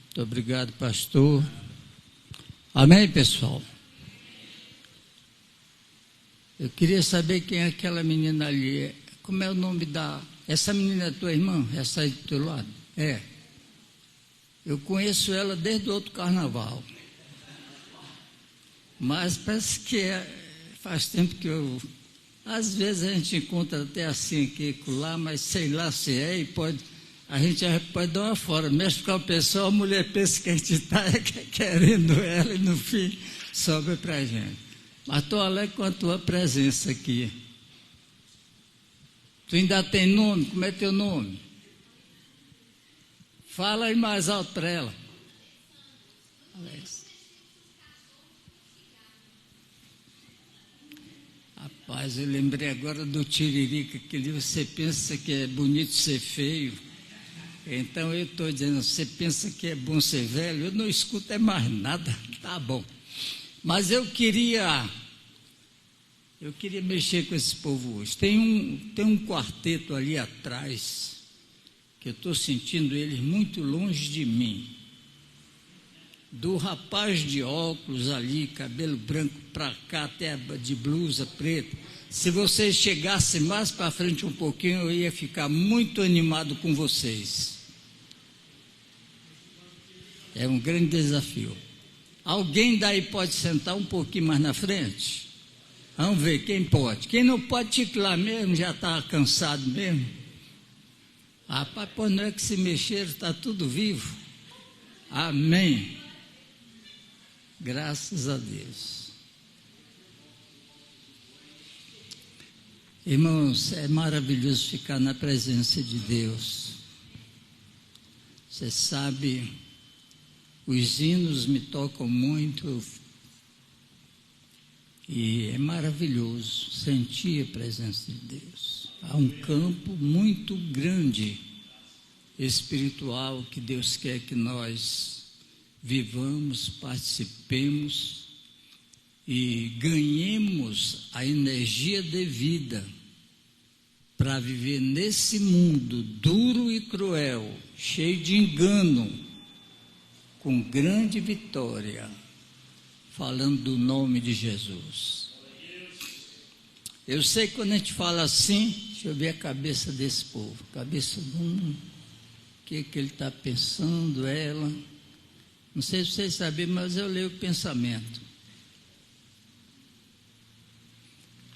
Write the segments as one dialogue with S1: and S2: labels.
S1: Muito obrigado, pastor. Amém, pessoal? Eu queria saber quem é aquela menina ali. Como é o nome da... Essa menina é tua irmã? Essa aí do teu lado? É. Eu conheço ela desde o outro carnaval. Mas parece que faz tempo que eu... Às vezes a gente encontra até assim aqui e lá, mas sei lá se é e pode... A gente pode dar uma fora. Mexe com a pessoa, a mulher pensa que a gente está querendo ela e no fim sobra para a gente. Mas estou alegre com a tua presença aqui. Tu ainda tem nome? Como é teu nome? Fala aí mais alto para ela. Alex. Rapaz, eu lembrei agora do Tiririca, que ali você pensa que é bonito ser feio. Então eu estou dizendo, você pensa que é bom ser velho? Eu não escuto mais nada, tá bom. Mas eu queria mexer com esse povo hoje. Tem um quarteto ali atrás, que eu estou sentindo eles muito longe de mim. Do rapaz de óculos ali, cabelo branco para cá, até de blusa preta. Se vocês chegassem mais para frente um pouquinho, eu ia ficar muito animado com vocês. É um grande desafio. Alguém daí pode sentar um pouquinho mais na frente? Vamos ver quem pode. Quem não pode, fica lá mesmo, já está cansado mesmo. Rapaz, pô, não é que se mexeram, está tudo vivo. Amém. Graças a Deus. Irmãos, é maravilhoso ficar na presença de Deus. Você sabe, os hinos me tocam muito e é maravilhoso sentir a presença de Deus. Há um campo muito grande espiritual que Deus quer que nós vivamos, participemos e ganhemos a energia devida para viver nesse mundo duro e cruel, cheio de engano, com grande vitória, falando do nome de Jesus. Eu sei que quando a gente fala assim, deixa eu ver a cabeça desse povo, cabeça de o que ele está pensando, ela... Não sei se vocês sabem, mas eu leio o pensamento.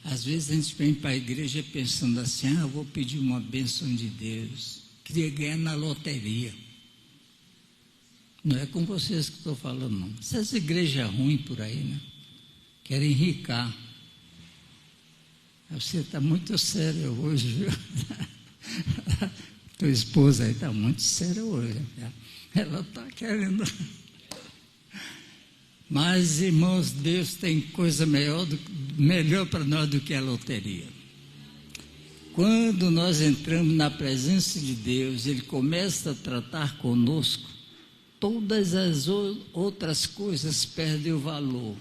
S1: Às vezes a gente vem para a igreja pensando assim, eu vou pedir uma bênção de Deus. Queria ganhar na loteria. Não é com vocês que estou falando, não. Essas igrejas ruins por aí, né? Querem enricar. Você está muito sério hoje, viu? Tua esposa aí está muito séria hoje. Ela está querendo... Mas, irmãos, Deus tem coisa melhor para nós do que a loteria. Quando nós entramos na presença de Deus, Ele começa a tratar conosco, todas as outras coisas perdem o valor.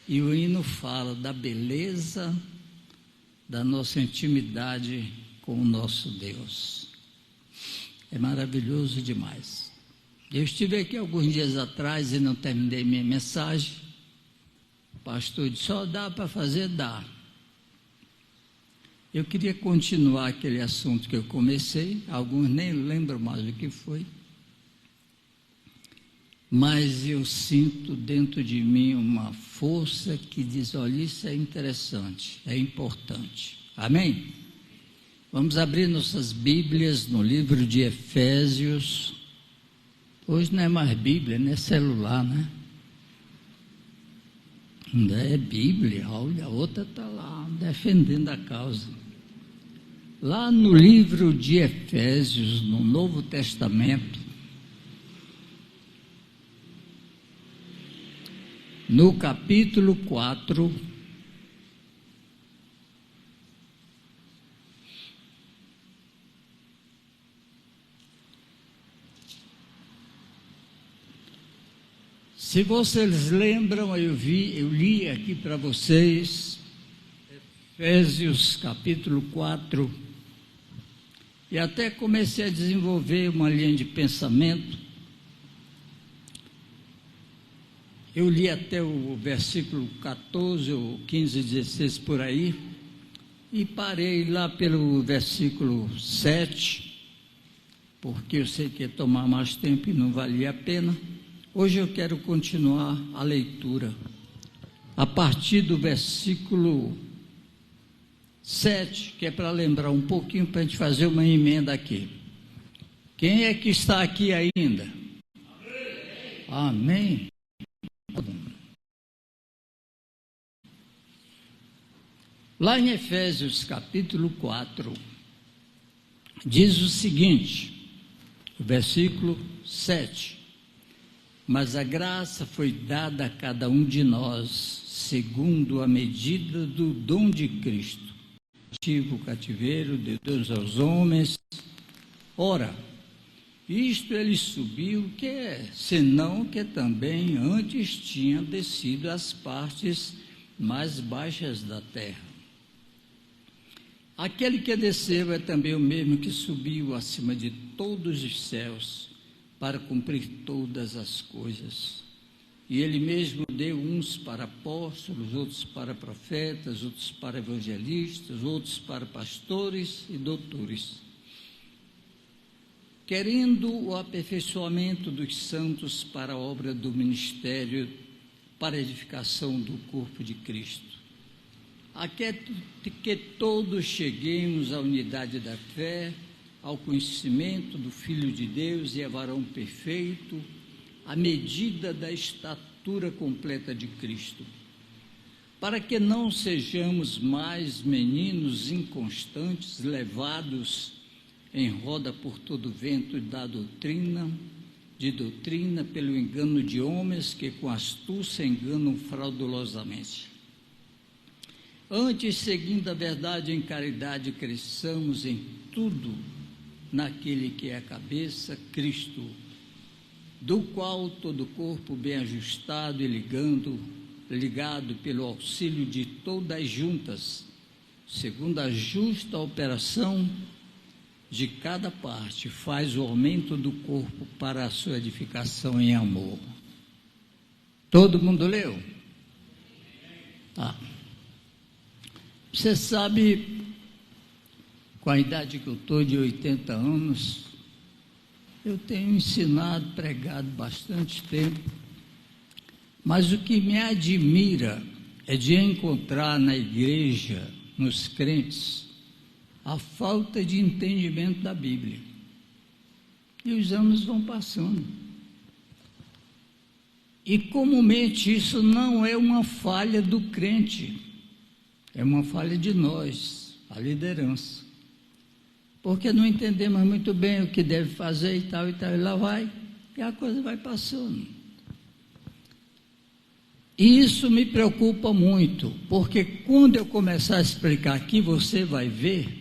S1: E o hino fala da beleza da nossa intimidade com o nosso Deus. É maravilhoso demais. Eu estive aqui alguns dias atrás e não terminei minha mensagem. O pastor disse, só dá para fazer? Dá. Eu queria continuar aquele assunto que eu comecei, alguns nem lembram mais o que foi. Mas eu sinto dentro de mim uma força que diz, olha, isso é interessante, é importante. Amém? Vamos abrir nossas Bíblias no livro de Efésios. Hoje não é mais Bíblia, não é celular, né? Ainda é Bíblia, olha, a outra está lá, defendendo a causa. Lá no livro de Efésios, no Novo Testamento, no capítulo 4, se vocês lembram, eu li aqui para vocês, Efésios capítulo 4, e até comecei a desenvolver uma linha de pensamento Eu li até o versículo 14, ou 15, 16 por aí, e parei lá pelo versículo 7, porque eu sei que ia tomar mais tempo e não valia a pena. Hoje eu quero continuar a leitura, a partir do versículo 7, que é para lembrar um pouquinho, para a gente fazer uma emenda aqui. Quem é que está aqui ainda? Amém? Lá em Efésios capítulo 4, diz o seguinte, versículo 7: mas a graça foi dada a cada um de nós, segundo a medida do dom de Cristo. O cativeiro de Deus aos homens. Ora, isto ele subiu, que é, senão que também antes tinha descido às partes mais baixas da terra. Aquele que desceu é também o mesmo que subiu acima de todos os céus, para cumprir todas as coisas. E ele mesmo deu uns para apóstolos, outros para profetas, outros para evangelistas, outros para pastores e doutores, querendo o aperfeiçoamento dos santos para a obra do ministério, para a edificação do corpo de Cristo, a que todos cheguemos à unidade da fé, ao conhecimento do Filho de Deus e a varão perfeito, à medida da estatura completa de Cristo, para que não sejamos mais meninos inconstantes, levados em roda por todo vento de doutrina, pelo engano de homens que com astúcia enganam fraudulosamente. Antes, seguindo a verdade em caridade, cresçamos em tudo naquele que é a cabeça, Cristo, do qual todo o corpo bem ajustado e ligado pelo auxílio de todas as juntas, segundo a justa operação de cada parte, faz o aumento do corpo para a sua edificação em amor. Todo mundo leu? Tá. Você sabe, com a idade que eu estou, de 80 anos, eu tenho ensinado, pregado bastante tempo, mas o que me admira é de encontrar na igreja, nos crentes, a falta de entendimento da Bíblia. E os anos vão passando. E comumente isso não é uma falha do crente, é uma falha de nós, a liderança. Porque não entendemos muito bem o que deve fazer e tal, e lá vai, e a coisa vai passando. E isso me preocupa muito, porque quando eu começar a explicar aqui, você vai ver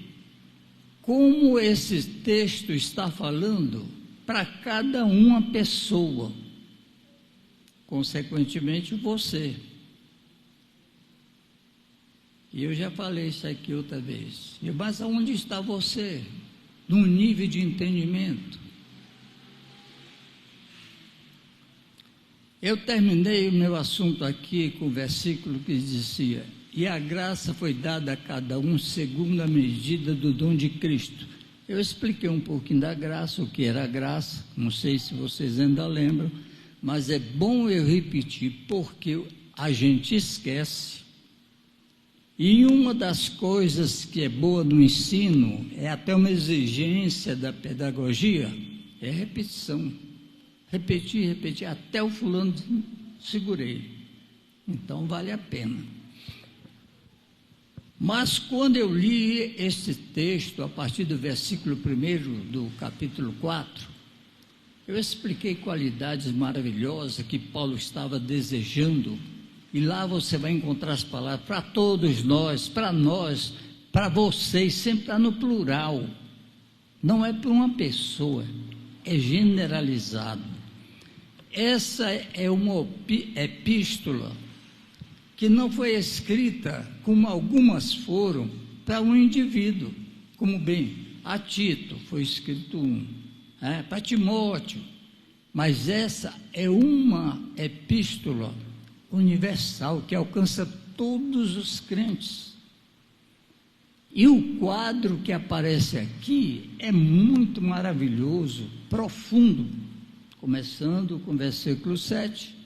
S1: como esse texto está falando para cada uma pessoa, consequentemente você. E eu já falei isso aqui outra vez. Mas aonde está você? Num nível de entendimento. Eu terminei o meu assunto aqui com o versículo que dizia: e a graça foi dada a cada um segundo a medida do dom de Cristo. Eu expliquei um pouquinho da graça, o que era a graça, não sei se vocês ainda lembram, mas é bom eu repetir, porque a gente esquece. E uma das coisas que é boa no ensino, é até uma exigência da pedagogia, é repetição. Repetir, até o fulano segurei. Então vale a pena. Mas quando eu li esse texto, a partir do versículo 1 do capítulo 4, eu expliquei qualidades maravilhosas que Paulo estava desejando. E lá você vai encontrar as palavras para todos nós, para vocês, sempre está no plural. Não é para uma pessoa, é generalizado. Essa é uma epístola que não foi escrita, como algumas foram, para um indivíduo, como bem, a Tito foi escrito para Timóteo, Mas essa é uma epístola universal que alcança todos os crentes. E o quadro que aparece aqui é muito maravilhoso, profundo. Começando com o versículo 7.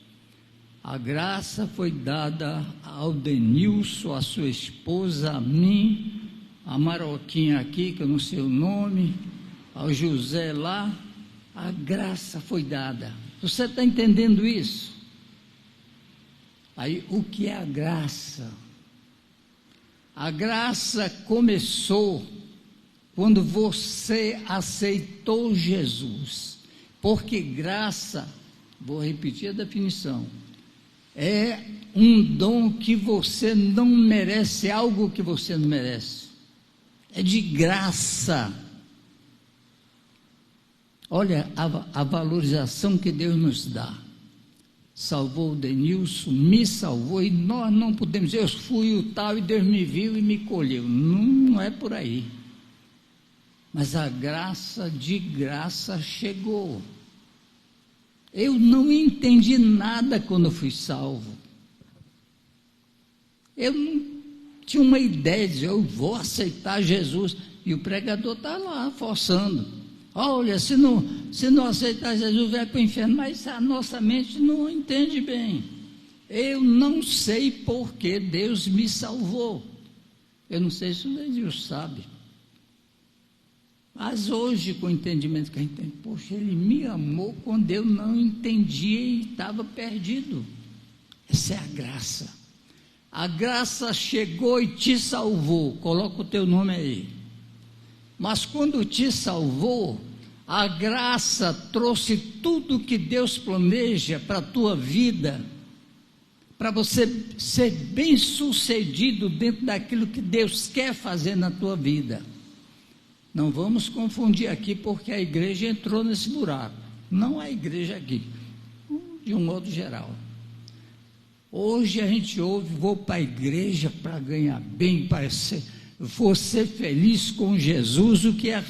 S1: A graça foi dada ao Denilson, a sua esposa, a mim, a Maroquinha aqui, que eu não sei o nome, ao José lá. A graça foi dada. Você está entendendo isso? Aí, o que é a graça? A graça começou quando você aceitou Jesus. Porque graça, vou repetir a definição, é um dom que você não merece, algo que você não merece. É de graça. Olha a valorização que Deus nos dá. Salvou o Denilson, me salvou, e nós não podemos dizer, eu fui o tal e Deus me viu e me colheu. Não é por aí. Mas a graça de graça chegou. Eu não entendi nada quando fui salvo. Eu não tinha uma ideia de eu vou aceitar Jesus. E o pregador está lá forçando. Olha, se não aceitar Jesus, vai para o inferno. Mas a nossa mente não entende bem. Eu não sei por que Deus me salvou. Eu não sei se o Deus sabe. Mas hoje, com o entendimento que a gente tem, poxa, Ele me amou quando eu não entendia e estava perdido. Essa é a graça. A graça chegou e te salvou. Coloca o teu nome aí. Mas quando te salvou, a graça trouxe tudo que Deus planeja para a tua vida, para você ser bem sucedido dentro daquilo que Deus quer fazer na tua vida. Não vamos confundir aqui, porque a igreja entrou nesse buraco. Não a igreja aqui, de um modo geral. Hoje a gente ouve, vou para a igreja para ganhar bem, para vou ser feliz com Jesus, o que é?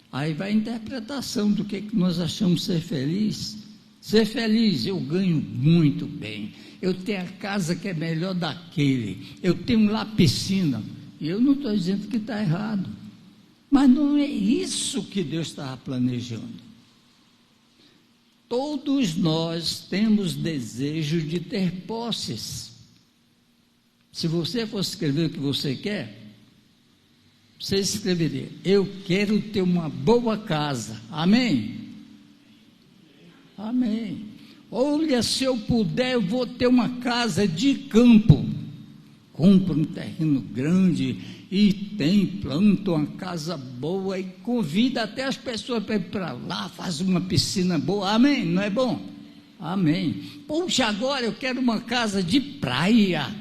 S1: Aí vai a interpretação do que nós achamos ser feliz. Ser feliz, eu ganho muito bem, eu tenho a casa que é melhor daquele, eu tenho lá piscina. E eu não estou dizendo que está errado. Mas não é isso que Deus estava planejando. Todos nós temos desejo de ter posses. Se você fosse escrever o que você quer, você escreveria, eu quero ter uma boa casa. Amém? Amém. Olha, se eu puder, eu vou ter uma casa de campo. Compra um terreno grande e planta uma casa boa e convida até as pessoas para ir para lá, faz uma piscina boa. Amém? Não é bom? Amém. Puxa, agora eu quero uma casa de praia.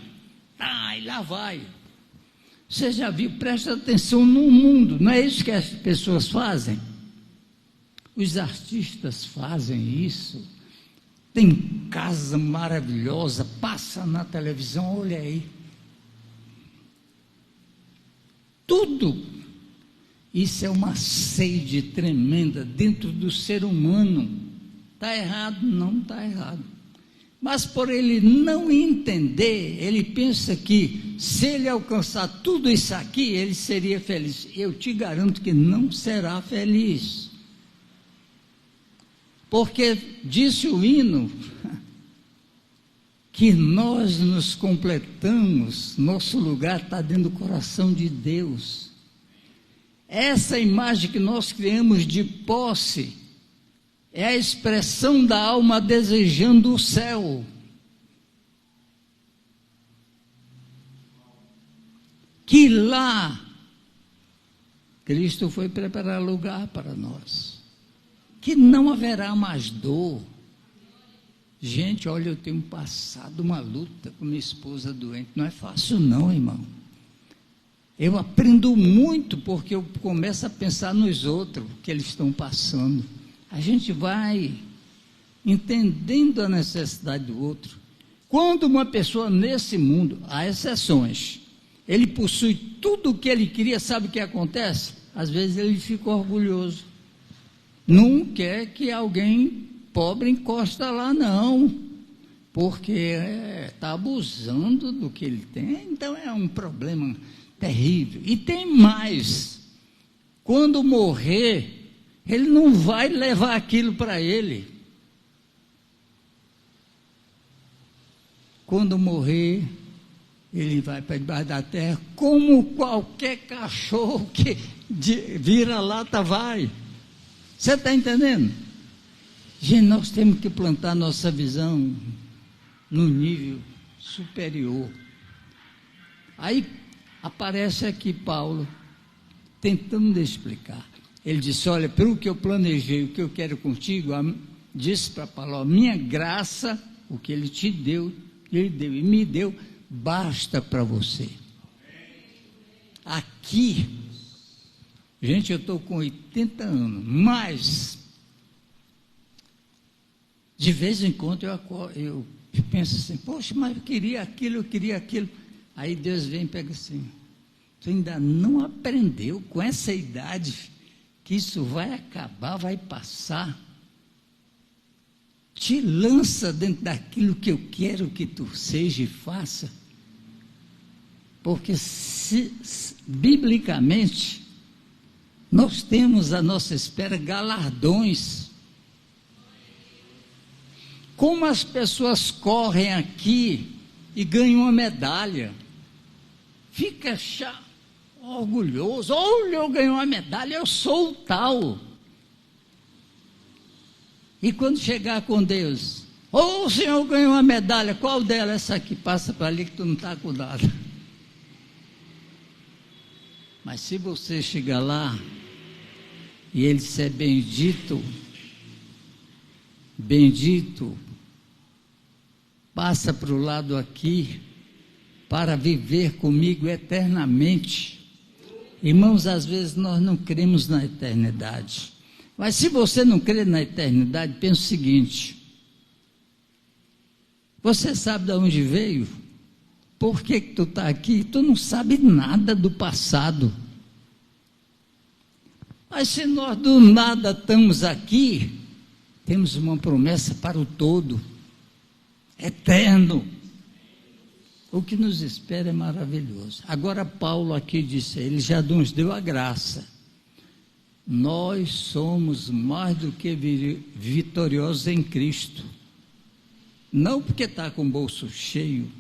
S1: E lá vai. Você já viu, presta atenção no mundo, não é isso que as pessoas fazem? Os artistas fazem isso. Tem casa maravilhosa, passa na televisão, olha aí. Tudo. Isso é uma sede tremenda dentro do ser humano. Está errado? Não está errado. Mas por ele não entender, ele pensa que se ele alcançar tudo isso aqui, ele seria feliz. Eu te garanto que não será feliz. Porque disse o hino que nós nos completamos, nosso lugar está dentro do coração de Deus. Essa imagem que nós criamos de posse é a expressão da alma desejando o céu. Que lá Cristo foi preparar lugar para nós. Que não haverá mais dor. Gente, olha, eu tenho passado uma luta com minha esposa doente. Não é fácil não, irmão. Eu aprendo muito porque eu começo a pensar nos outros, que eles estão passando. A gente vai entendendo a necessidade do outro. Quando uma pessoa nesse mundo, há exceções, ele possui tudo o que ele queria, sabe o que acontece? Às vezes ele fica orgulhoso. Não quer que alguém pobre encosta lá não, porque está abusando do que ele tem, então é um problema terrível. E tem mais, quando morrer, ele não vai levar aquilo para ele. Quando morrer, ele vai para debaixo da terra, como qualquer cachorro que vira lata vai. Você está entendendo? Gente, nós temos que plantar nossa visão no nível superior. Aí aparece aqui Paulo, tentando explicar. Ele disse, olha, pelo que eu planejei, o que eu quero contigo, disse para Paulo, a minha graça, o que ele te deu, ele deu e me deu, basta para você. Aqui, gente, eu estou com 80 anos, mas de vez em quando eu penso assim, poxa, mas eu queria aquilo. Aí Deus vem e pega assim, você ainda não aprendeu com essa idade que isso vai acabar, vai passar. Te lança dentro daquilo que eu quero que tu seja e faça. Porque biblicamente, nós temos à nossa espera galardões. Como as pessoas correm aqui e ganham uma medalha, fica orgulhoso, olha, eu ganhei uma medalha, eu sou o tal. E quando chegar com Deus, o Senhor ganhou uma medalha, qual dela? Essa aqui, passa para ali que tu não está cuidado. Mas se você chegar lá, e ele disser bendito, passa para o lado aqui, para viver comigo eternamente. Irmãos, às vezes nós não cremos na eternidade. Mas se você não crê na eternidade, pensa o seguinte, você sabe de onde veio? Por que tu está aqui? Tu não sabe nada do passado. Mas se nós do nada estamos aqui, temos uma promessa para o todo, eterno. O que nos espera é maravilhoso. Agora Paulo aqui disse, ele já nos deu a graça. Nós somos mais do que vitoriosos em Cristo. Não porque está com o bolso cheio,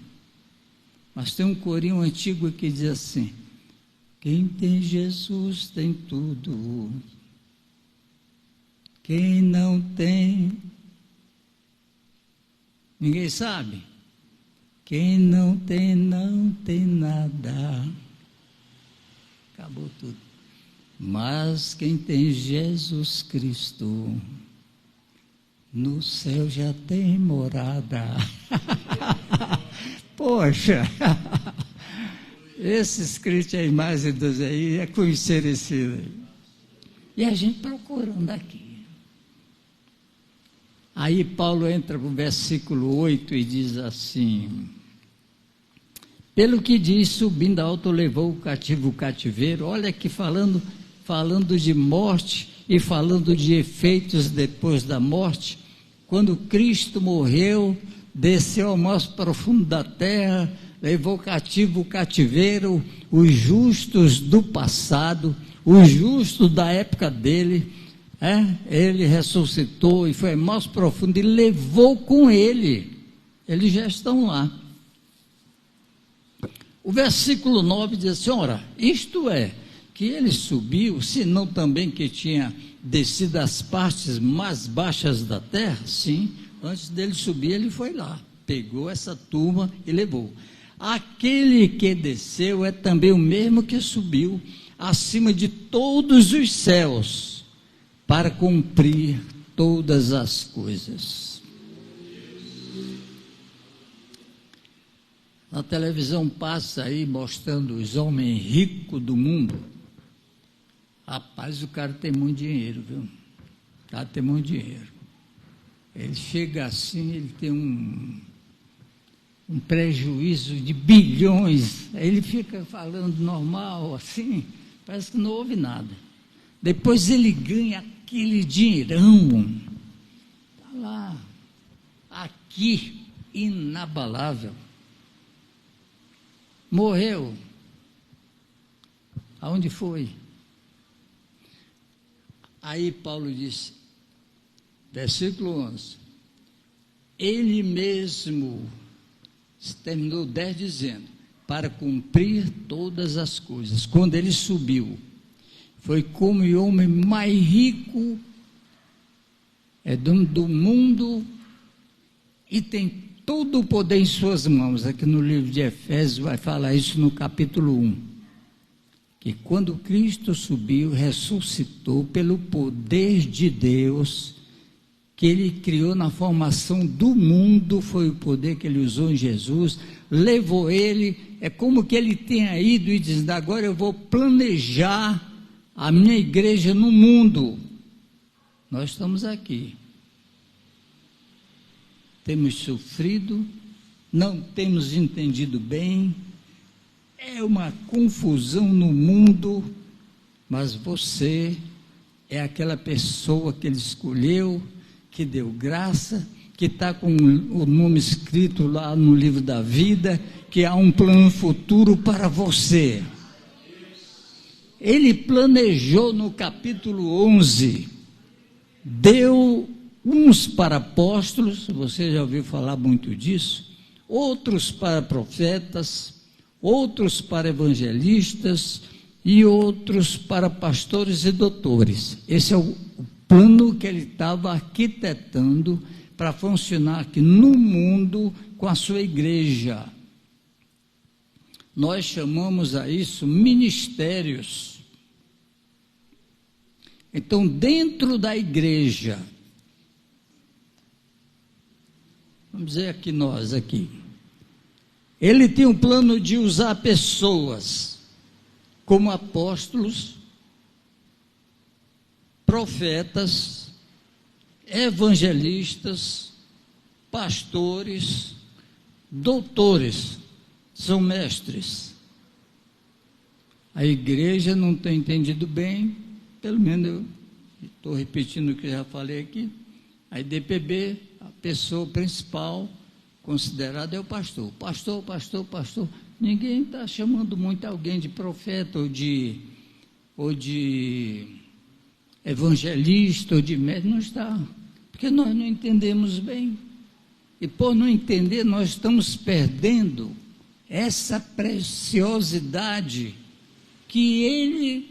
S1: mas tem um corinho antigo que diz assim, quem tem Jesus tem tudo, quem não tem, ninguém sabe, quem não tem nada, acabou tudo. Mas quem tem Jesus Cristo, no céu já tem morada. Poxa, esses crentes mais idosos aí é conhecer esse. E a gente procurando aqui. Aí Paulo entra no versículo 8 e diz assim, pelo que diz, subindo alto, levou o cativo o cativeiro. Olha aqui falando de morte e falando de efeitos depois da morte. Quando Cristo morreu, desceu ao mais profundo da terra, levou cativo o cativeiro, os justos do passado, os justos da época dele, ele ressuscitou e foi mais profundo e levou com ele, eles já estão lá. O versículo 9 diz assim, ora, isto é, que ele subiu, senão também que tinha descido às partes mais baixas da terra, sim, antes dele subir ele foi lá, pegou essa turma e levou. Aquele que desceu é também o mesmo que subiu acima de todos os céus, para cumprir todas as coisas. Na televisão passa aí mostrando os homens ricos do mundo. Rapaz, o cara tem muito dinheiro, viu? O cara tem muito dinheiro. Ele chega assim, ele tem um prejuízo de bilhões. Aí ele fica falando normal, assim, parece que não houve nada. Depois ele ganha aquele dinheirão. Está lá, aqui, inabalável. Morreu. Aonde foi? Aí Paulo disse, versículo 11, ele mesmo, terminou 10 dizendo, para cumprir todas as coisas. Quando ele subiu, foi como o homem mais rico do mundo e tem todo o poder em suas mãos. Aqui no livro de Efésios vai falar isso no capítulo 1. Que quando Cristo subiu, ressuscitou pelo poder de Deus, que Ele criou na formação do mundo, foi o poder que Ele usou em Jesus, levou Ele, é como que Ele tenha ido e dizendo, agora eu vou planejar a minha igreja no mundo. Nós estamos aqui. Temos sofrido, não temos entendido bem, é uma confusão no mundo, mas você é aquela pessoa que Ele escolheu, que deu graça, que está com o nome escrito lá no livro da vida, que há um plano futuro para você. Ele planejou no capítulo 11, deu uns para apóstolos, você já ouviu falar muito disso, outros para profetas, outros para evangelistas e outros para pastores e doutores. Esse é o plano que ele estava arquitetando para funcionar aqui no mundo com a sua igreja. Nós chamamos a isso ministérios. Então, dentro da igreja, vamos dizer aqui nós aqui, ele tem um plano de usar pessoas como apóstolos, profetas, evangelistas, pastores, doutores, são mestres. A igreja não tem entendido bem, pelo menos eu estou repetindo o que já falei aqui, a IDPB, a pessoa principal considerada é o pastor. Pastor. Ninguém está chamando muito alguém de profeta ou de evangelista ou de médico, não está, porque nós não entendemos bem. E por não entender, nós estamos perdendo essa preciosidade que Ele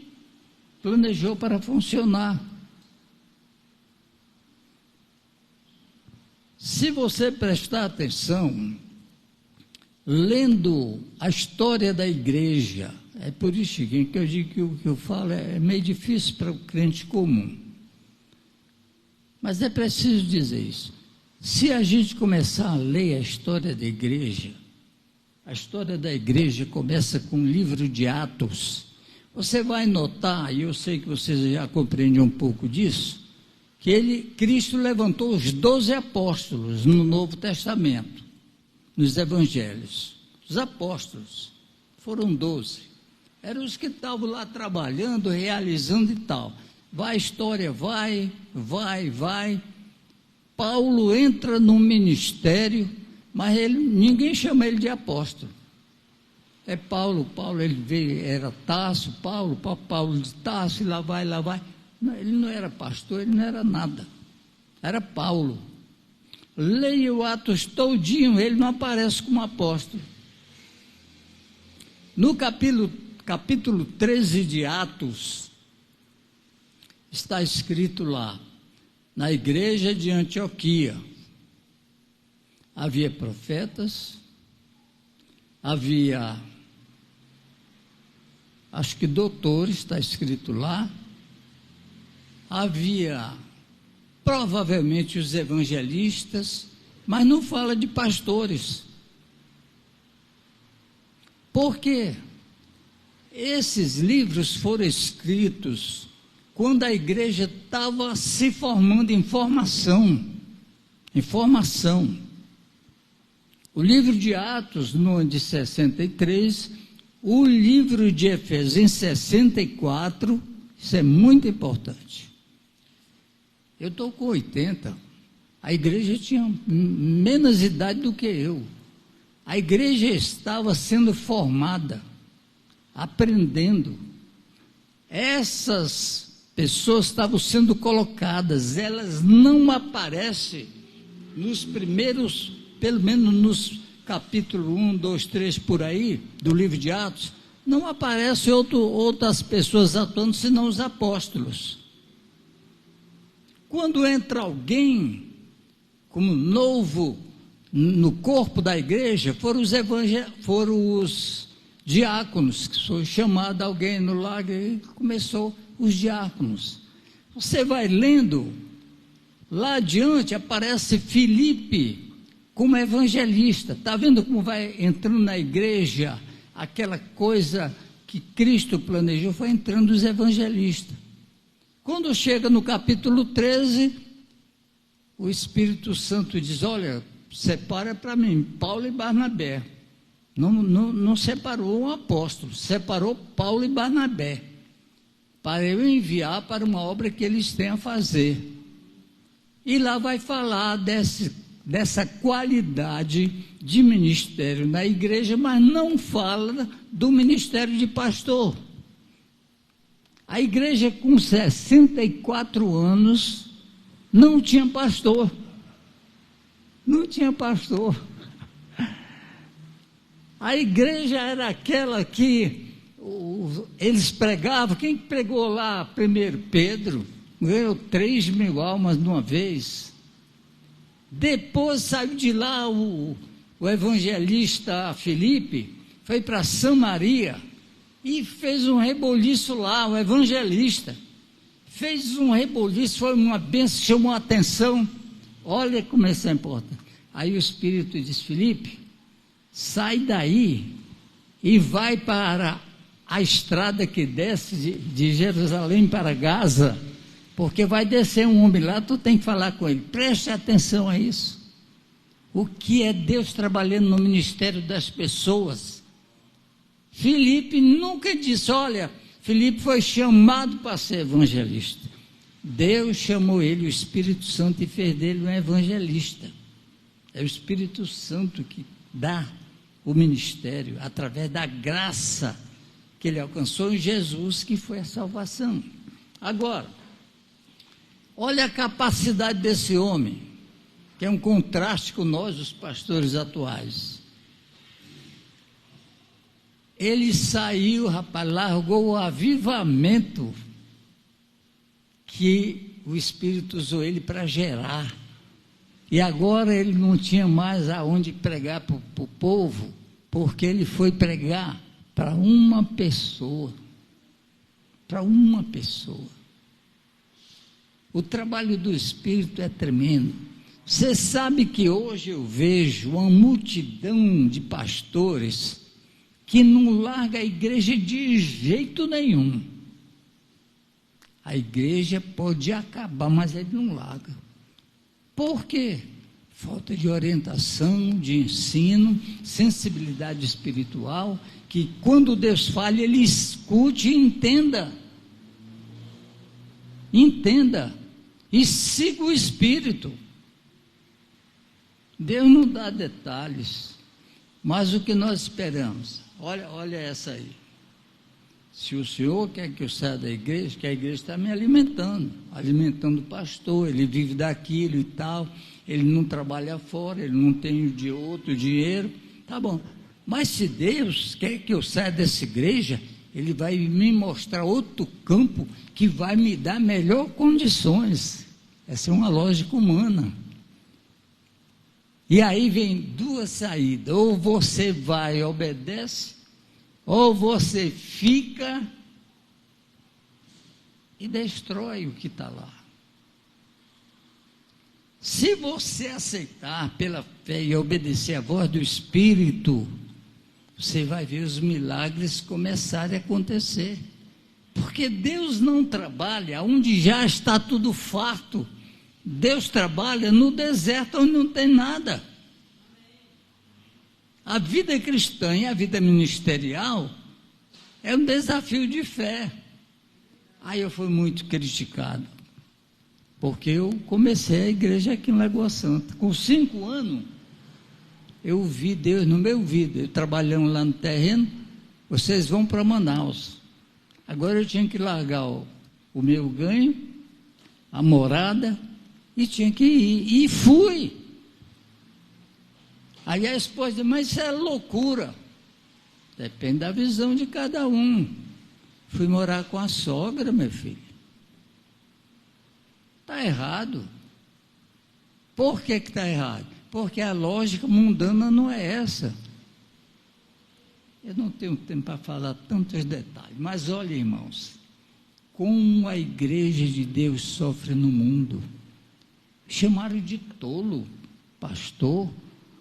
S1: planejou para funcionar. Se você prestar atenção, lendo a história da igreja, é por isso que eu digo que o que eu falo é meio difícil para o crente comum. Mas é preciso dizer isso. Se a gente começar a ler a história da igreja começa com o livro de Atos. Você vai notar, e eu sei que você já compreende um pouco disso, que Cristo levantou os 12 apóstolos no Novo Testamento, nos Evangelhos. Os apóstolos foram 12. Eram os que estavam lá trabalhando, realizando e tal. Vai, a história vai. Paulo entra no ministério, mas ninguém chama ele de apóstolo. É Paulo ele veio, era Tarso, Paulo de Tarso, e lá vai. Não, ele não era pastor, ele não era nada. Era Paulo. Leia o Atos todinho, ele não aparece como apóstolo. No capítulo 13 de Atos, está escrito lá, na igreja de Antioquia, havia profetas, havia, acho que doutores, está escrito lá, havia provavelmente os evangelistas, mas não fala de pastores. Por quê? Esses livros foram escritos quando a igreja estava se formando em formação. O livro de Atos, no ano de 63, o livro de Efésios, em 64, isso é muito importante. Eu estou com 80, A igreja tinha menos idade do que eu. A igreja estava sendo formada, aprendendo. Essas pessoas estavam sendo colocadas, elas não aparecem nos primeiros, pelo menos nos capítulo 1, 2, 3 por aí, do livro de Atos, não aparecem outras pessoas atuando senão os apóstolos. Quando entra alguém como novo no corpo da igreja, foram os diáconos, que foi chamado alguém no lago e começou os diáconos. Você vai lendo, lá adiante aparece Filipe como evangelista. Está vendo como vai entrando na igreja aquela coisa que Cristo planejou? Foi entrando os evangelistas. Quando chega no capítulo 13, o Espírito Santo diz: olha, separa para mim Paulo e Barnabé. Não separou um apóstolo, separou Paulo e Barnabé, para eu enviar para uma obra que eles têm a fazer. E lá vai falar dessa qualidade de ministério na igreja, mas não fala do ministério de pastor. A igreja com 64 anos não tinha pastor. Não tinha pastor. A igreja era aquela que eles pregavam. Quem pregou lá primeiro? Pedro. Ganhou 3.000 almas de uma vez. Depois saiu de lá o evangelista Filipe, foi para Samaria e fez um reboliço lá, o evangelista. Fez um reboliço, foi uma bênção, chamou a atenção. Olha como isso é importante. Aí o Espírito diz: Filipe, sai daí e vai para a estrada que desce de Jerusalém para Gaza, porque vai descer um homem lá, tu tem que falar com ele. Preste atenção a isso. O que é Deus trabalhando no ministério das pessoas? Filipe nunca disse: olha, Filipe foi chamado para ser evangelista. Deus chamou ele, o Espírito Santo, e fez dele um evangelista. É o Espírito Santo que dá o ministério, através da graça que ele alcançou em Jesus, que foi a salvação. Agora, olha a capacidade desse homem, que é um contraste com nós, os pastores atuais. Ele saiu, rapaz, largou o avivamento que o Espírito usou ele para gerar. E agora ele não tinha mais aonde pregar para o povo, porque ele foi pregar para uma pessoa. Para uma pessoa. O trabalho do Espírito é tremendo. Você sabe que hoje eu vejo uma multidão de pastores que não larga a igreja de jeito nenhum. A igreja pode acabar, mas ele não larga. Por quê? Falta de orientação, de ensino, sensibilidade espiritual, que quando Deus fala, ele escute e entenda. Entenda. E siga o Espírito. Deus não dá detalhes, mas o que nós esperamos? Olha essa aí. Se o senhor quer que eu saia da igreja, que a igreja está me alimentando o pastor, ele vive daquilo e tal, ele não trabalha fora, ele não tem de outro dinheiro, tá bom. Mas se Deus quer que eu saia dessa igreja, ele vai me mostrar outro campo que vai me dar melhor condições. Essa é uma lógica humana. E aí vem duas saídas: ou você vai e obedece, ou você fica e destrói o que está lá. Se você aceitar pela fé e obedecer a voz do Espírito, você vai ver os milagres começarem a acontecer. Porque Deus não trabalha onde já está tudo farto. Deus trabalha no deserto onde não tem nada. A vida cristã e a vida ministerial é um desafio de fé. Aí eu fui muito criticado. Porque eu comecei a igreja aqui em Lagoa Santa. Com 5 anos, eu vi Deus no meu ouvido, eu trabalhando lá no terreno, vocês vão para Manaus. Agora eu tinha que largar o meu ganho, a morada, e tinha que ir. E fui. Aí a esposa disse, mas isso é loucura. Depende da visão de cada um. Fui morar com a sogra, meu filho. Está errado. Por que está errado? Porque a lógica mundana não é essa. Eu não tenho tempo para falar tantos detalhes, mas olha, irmãos, como a igreja de Deus sofre no mundo. Chamaram de tolo, pastor.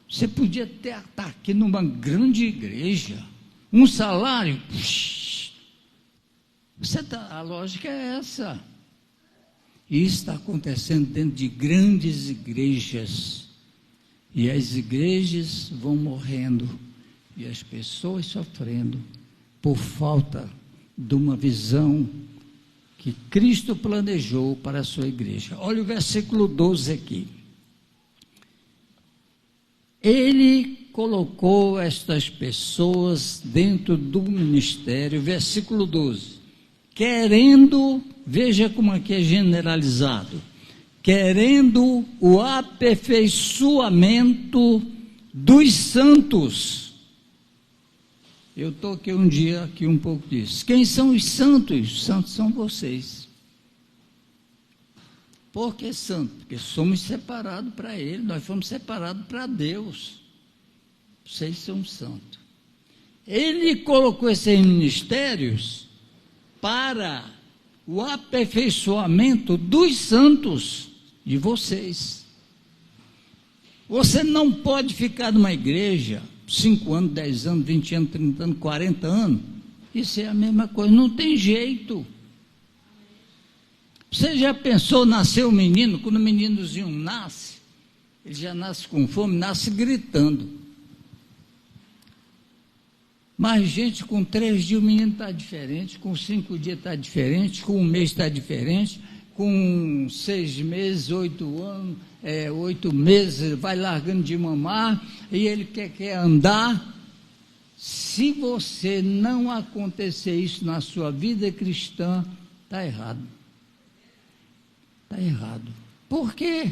S1: Você podia estar aqui numa grande igreja, um salário. A lógica é essa. E isso está acontecendo dentro de grandes igrejas. E as igrejas vão morrendo. E as pessoas sofrendo por falta de uma visão que Cristo planejou para a sua igreja. Olha o versículo 12 aqui. Ele colocou estas pessoas dentro do ministério, versículo 12, querendo, veja como aqui é generalizado, querendo o aperfeiçoamento dos santos. Eu estou aqui um dia, aqui um pouco disso. Quem são os santos? Os santos são vocês. Por que santo? Porque somos separados para Ele, nós fomos separados para Deus. Vocês são santos. Ele colocou esses ministérios para o aperfeiçoamento dos santos, de vocês. Você não pode ficar numa igreja 5 anos, 10 anos, 20 anos, 30 anos, 40 anos, isso é a mesma coisa, não tem jeito. Você já pensou, nascer um menino, quando o meninozinho nasce, ele já nasce com fome, nasce gritando. Mas, gente, com 3 dias o menino está diferente, com 5 dias está diferente, com 1 mês está diferente, com 6 meses, 8 anos, 8 meses, vai largando de mamar, e ele quer andar. Se você não acontecer isso na sua vida cristã, está errado. Está errado. Por quê?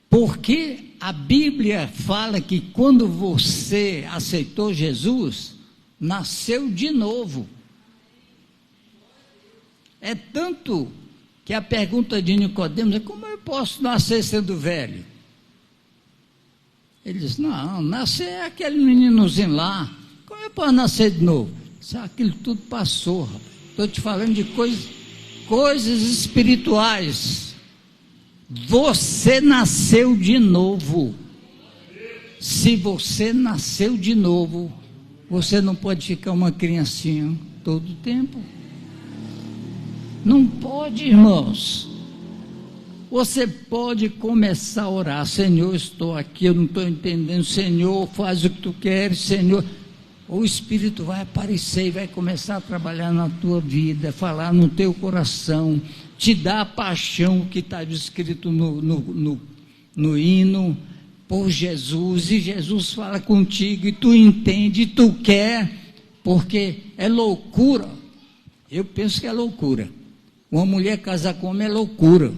S1: Porque a Bíblia fala que quando você aceitou Jesus, nasceu de novo. É tanto que a pergunta de Nicodemos é: como eu posso nascer sendo velho? Ele diz: não, nascer é aquele meninozinho lá. Como eu posso nascer de novo? Aquilo tudo passou, rapaz. Estou te falando de coisas espirituais. Você nasceu de novo. Se você nasceu de novo, você não pode ficar uma criancinha todo o tempo. Não pode, irmãos. Você pode começar a orar: Senhor, estou aqui, eu não estou entendendo, Senhor, faz o que tu queres, Senhor. O Espírito vai aparecer e vai começar a trabalhar na tua vida, falar no teu coração, te dar a paixão que está escrito no hino, por Jesus, e Jesus fala contigo, e tu entende, e tu quer, porque é loucura. Eu penso que é loucura. Uma mulher casar com homem é loucura.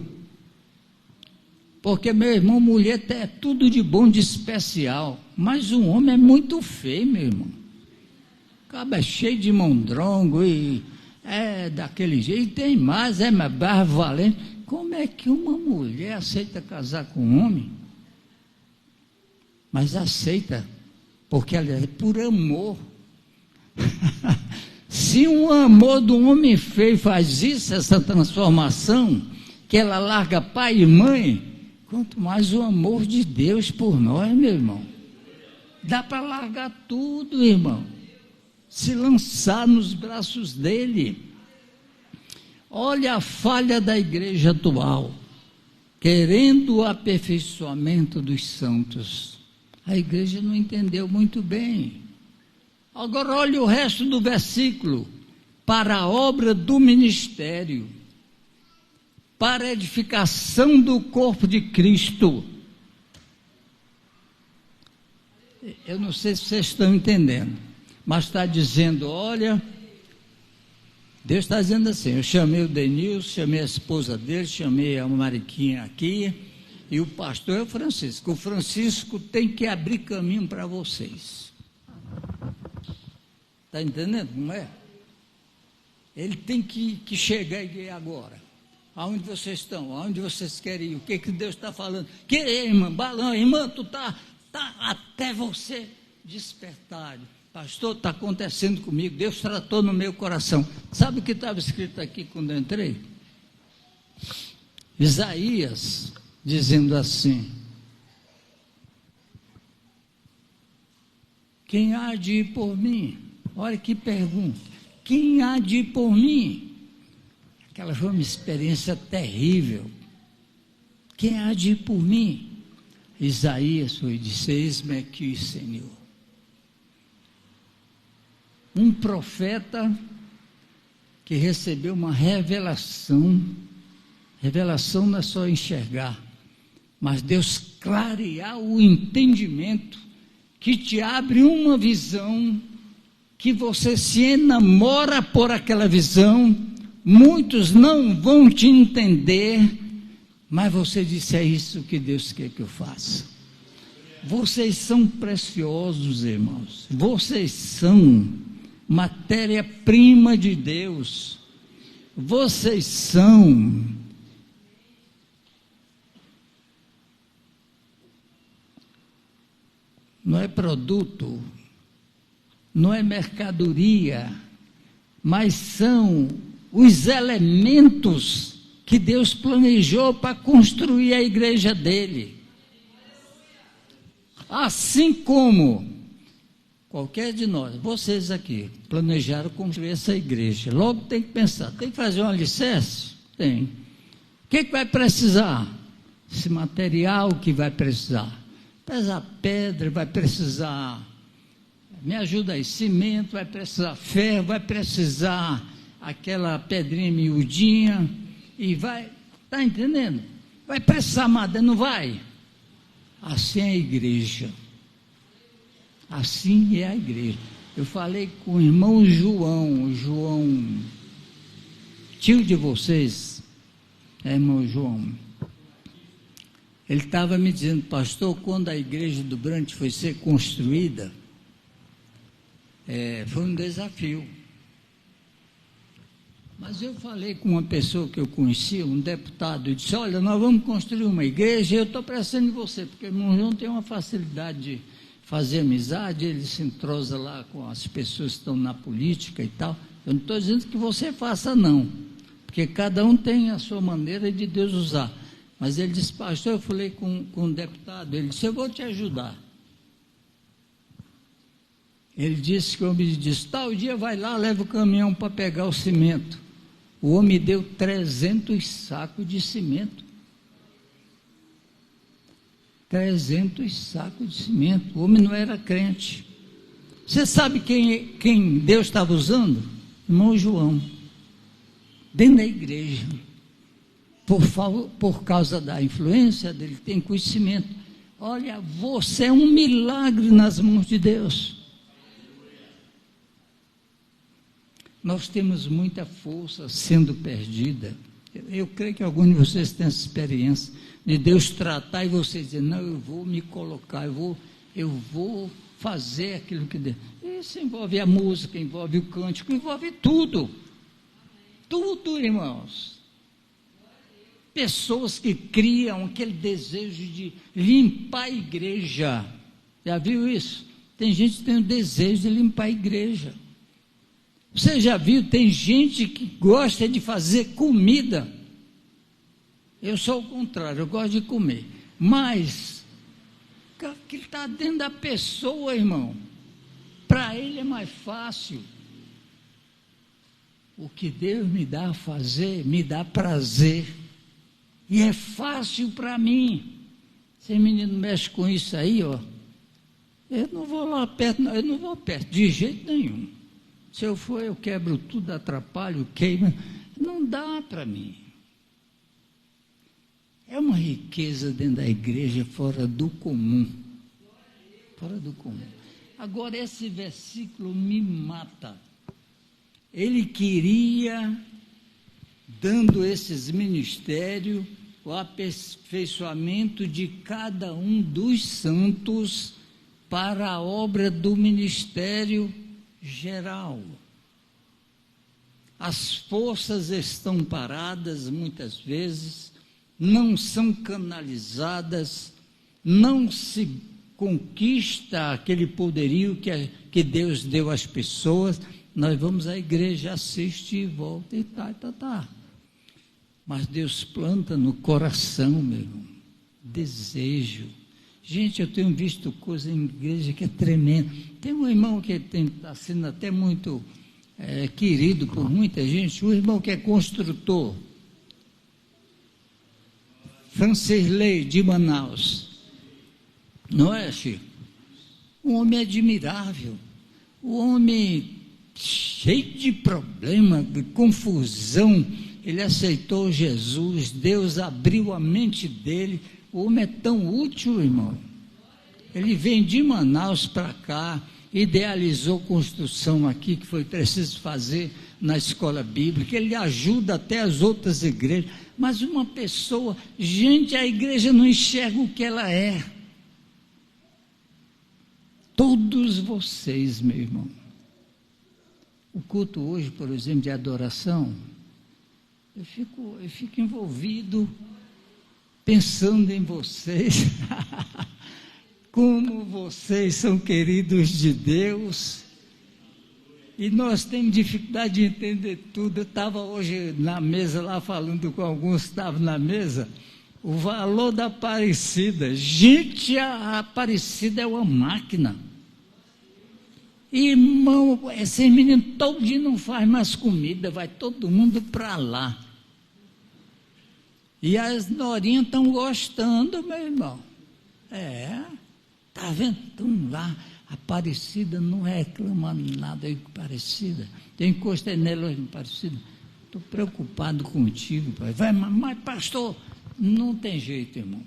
S1: Porque, meu irmão, mulher é tudo de bom, de especial, mas um homem é muito feio, meu irmão. O cabo é cheio de mondrongo e é daquele jeito, e tem mais, mais barra valente. Como é que uma mulher aceita casar com um homem? Mas aceita, porque ela é por amor. Se um amor do homem feio faz isso, essa transformação, que ela larga pai e mãe, quanto mais o amor de Deus por nós, meu irmão. Dá para largar tudo, irmão. Se lançar nos braços dele. Olha a falha da igreja atual, querendo o aperfeiçoamento dos santos. A igreja não entendeu muito bem. Agora olha o resto do versículo: para a obra do ministério. para a edificação do corpo de Cristo. Eu não sei se vocês estão entendendo, mas está dizendo, olha, Deus está dizendo assim, eu chamei o Denilson, chamei a esposa dele, chamei a Mariquinha aqui, e o pastor é o Francisco. O Francisco tem que abrir caminho para vocês. Está entendendo como é? Ele tem que chegar e agora. Aonde vocês estão? Aonde vocês querem ir? O que Deus está falando? Que, irmã, balão, irmã, tu está até você despertar. Pastor, está acontecendo comigo, Deus tratou no meu coração. Sabe o que estava escrito aqui quando eu entrei? Isaías, dizendo assim, quem há de ir por mim? Olha que pergunta, quem há de ir por mim? Aquela foi uma experiência terrível. Quem há de ir por mim? Isaías foi e disse, eis-me aqui, Senhor. Um profeta que recebeu uma revelação não é só enxergar, mas Deus clarear o entendimento, que te abre uma visão, que você se enamora por aquela visão, muitos não vão te entender, mas você disse, é isso que Deus quer que eu faça. Vocês são preciosos, irmãos, vocês são matéria-prima de Deus, vocês são não é produto, não é mercadoria, mas são os elementos que Deus planejou para construir a igreja dele. Assim como qualquer de nós, vocês aqui, planejaram construir essa igreja, logo tem que pensar, tem que fazer um alicerce? Tem. O que vai precisar? Esse material que vai precisar. Pesar pedra, vai precisar, me ajuda aí, cimento, vai precisar ferro, vai precisar aquela pedrinha miudinha, e vai, está entendendo? Vai precisar madeira, não vai? Assim é a igreja. Assim é a igreja. Eu falei com o irmão João, tio de vocês, irmão João. Ele estava me dizendo, pastor, quando a igreja do Brant foi ser construída, foi um desafio. Mas eu falei com uma pessoa que eu conhecia, um deputado, e disse, olha, nós vamos construir uma igreja, e eu estou prestando em você, porque o irmão João tem uma facilidade de fazer amizade, ele se entrosa lá com as pessoas que estão na política e tal. Eu não estou dizendo que você faça não, porque cada um tem a sua maneira de Deus usar. Mas ele disse, pastor, eu falei com um deputado, ele disse, eu vou te ajudar. Ele disse que o homem disse, tal dia vai lá, leva o caminhão para pegar o cimento. O homem deu 300 sacos de cimento. 300 sacos de cimento. O homem não era crente. Você sabe quem Deus estava usando? Irmão João. Dentro da igreja. Por causa da influência dele, tem conhecimento. Olha, você é um milagre nas mãos de Deus. Nós temos muita força sendo perdida. Eu creio que alguns de vocês têm essa experiência de Deus tratar e você dizer, não, eu vou me colocar, eu vou fazer aquilo que Deus... Isso envolve a música, envolve o cântico, envolve tudo. Tudo, irmãos. Pessoas que criam aquele desejo de limpar a igreja. Já viu isso? Tem gente que tem o desejo de limpar a igreja. Você já viu? Tem gente que gosta de fazer comida. Eu sou o contrário, eu gosto de comer. Mas, que está dentro da pessoa, irmão. Para ele é mais fácil. O que Deus me dá a fazer, me dá prazer. E é fácil para mim. Se o menino mexe com isso aí, ó, eu não vou lá perto, não, eu não vou perto, de jeito nenhum. Se eu for, eu quebro tudo, atrapalho, queimo. Não dá para mim. É uma riqueza dentro da igreja fora do comum. Fora do comum. Agora, esse versículo me mata. Ele queria, dando esses ministérios, o aperfeiçoamento de cada um dos santos para a obra do ministério geral. As forças estão paradas muitas vezes, não são canalizadas, não se conquista aquele poderio que Deus deu às pessoas. Nós vamos à igreja, assiste e volta e tá. Mas Deus planta no coração, meu irmão, desejo. Gente, eu tenho visto coisa em igreja que é tremenda. Tem um irmão que está sendo até muito querido por muita gente, um irmão que é construtor, Francirley de Manaus. Não é, Chico? Um homem admirável, um homem cheio de problema, de confusão. Ele aceitou Jesus, Deus abriu a mente dele. O homem é tão útil, irmão. Ele vem de Manaus para cá, idealizou construção aqui que foi preciso fazer na escola bíblica. Ele ajuda até as outras igrejas. Mas uma pessoa, gente, a igreja não enxerga o que ela é. Todos vocês, meu irmão. O culto hoje, por exemplo, de adoração, eu fico envolvido pensando em vocês, como vocês são queridos de Deus, e nós temos dificuldade de entender tudo. Eu estava hoje na mesa lá falando com alguns que estavam na mesa, o valor da Aparecida. Gente, a Aparecida é uma máquina. Irmão, esses meninos todo dia não faz mais comida, vai todo mundo para lá. E as norinhas estão gostando, meu irmão. Está vendo? Estão lá. Aparecida não reclama nada, Aparecida. Tem encosto nela, Aparecida. Estou preocupado contigo, pai. Mas pastor, não tem jeito, irmão.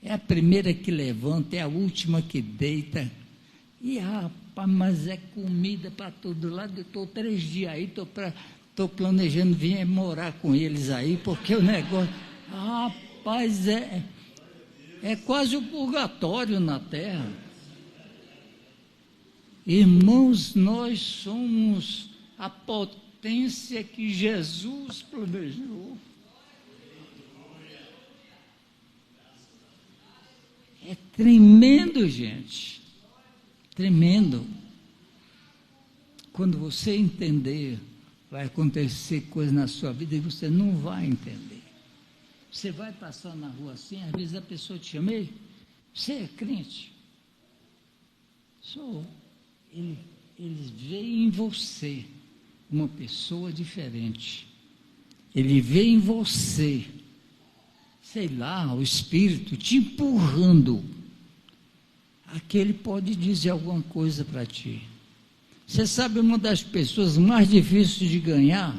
S1: É a primeira que levanta, é a última que deita. E rapaz, mas é comida para todo lado. Eu estou 3 dias aí, estou planejando vir morar com eles aí, porque o negócio, rapaz, é quase o purgatório na terra. Irmãos, nós somos a potência que Jesus planejou. É tremendo, gente. Tremendo. Quando você entender, vai acontecer coisa na sua vida e você não vai entender. Você vai passar na rua assim, às vezes a pessoa te chama: ei, você é crente? Sou. Ele vê em você uma pessoa diferente. Ele vê em você, sei lá, o Espírito te empurrando. Aquele pode dizer alguma coisa para ti. Você sabe, uma das pessoas mais difíceis de ganhar?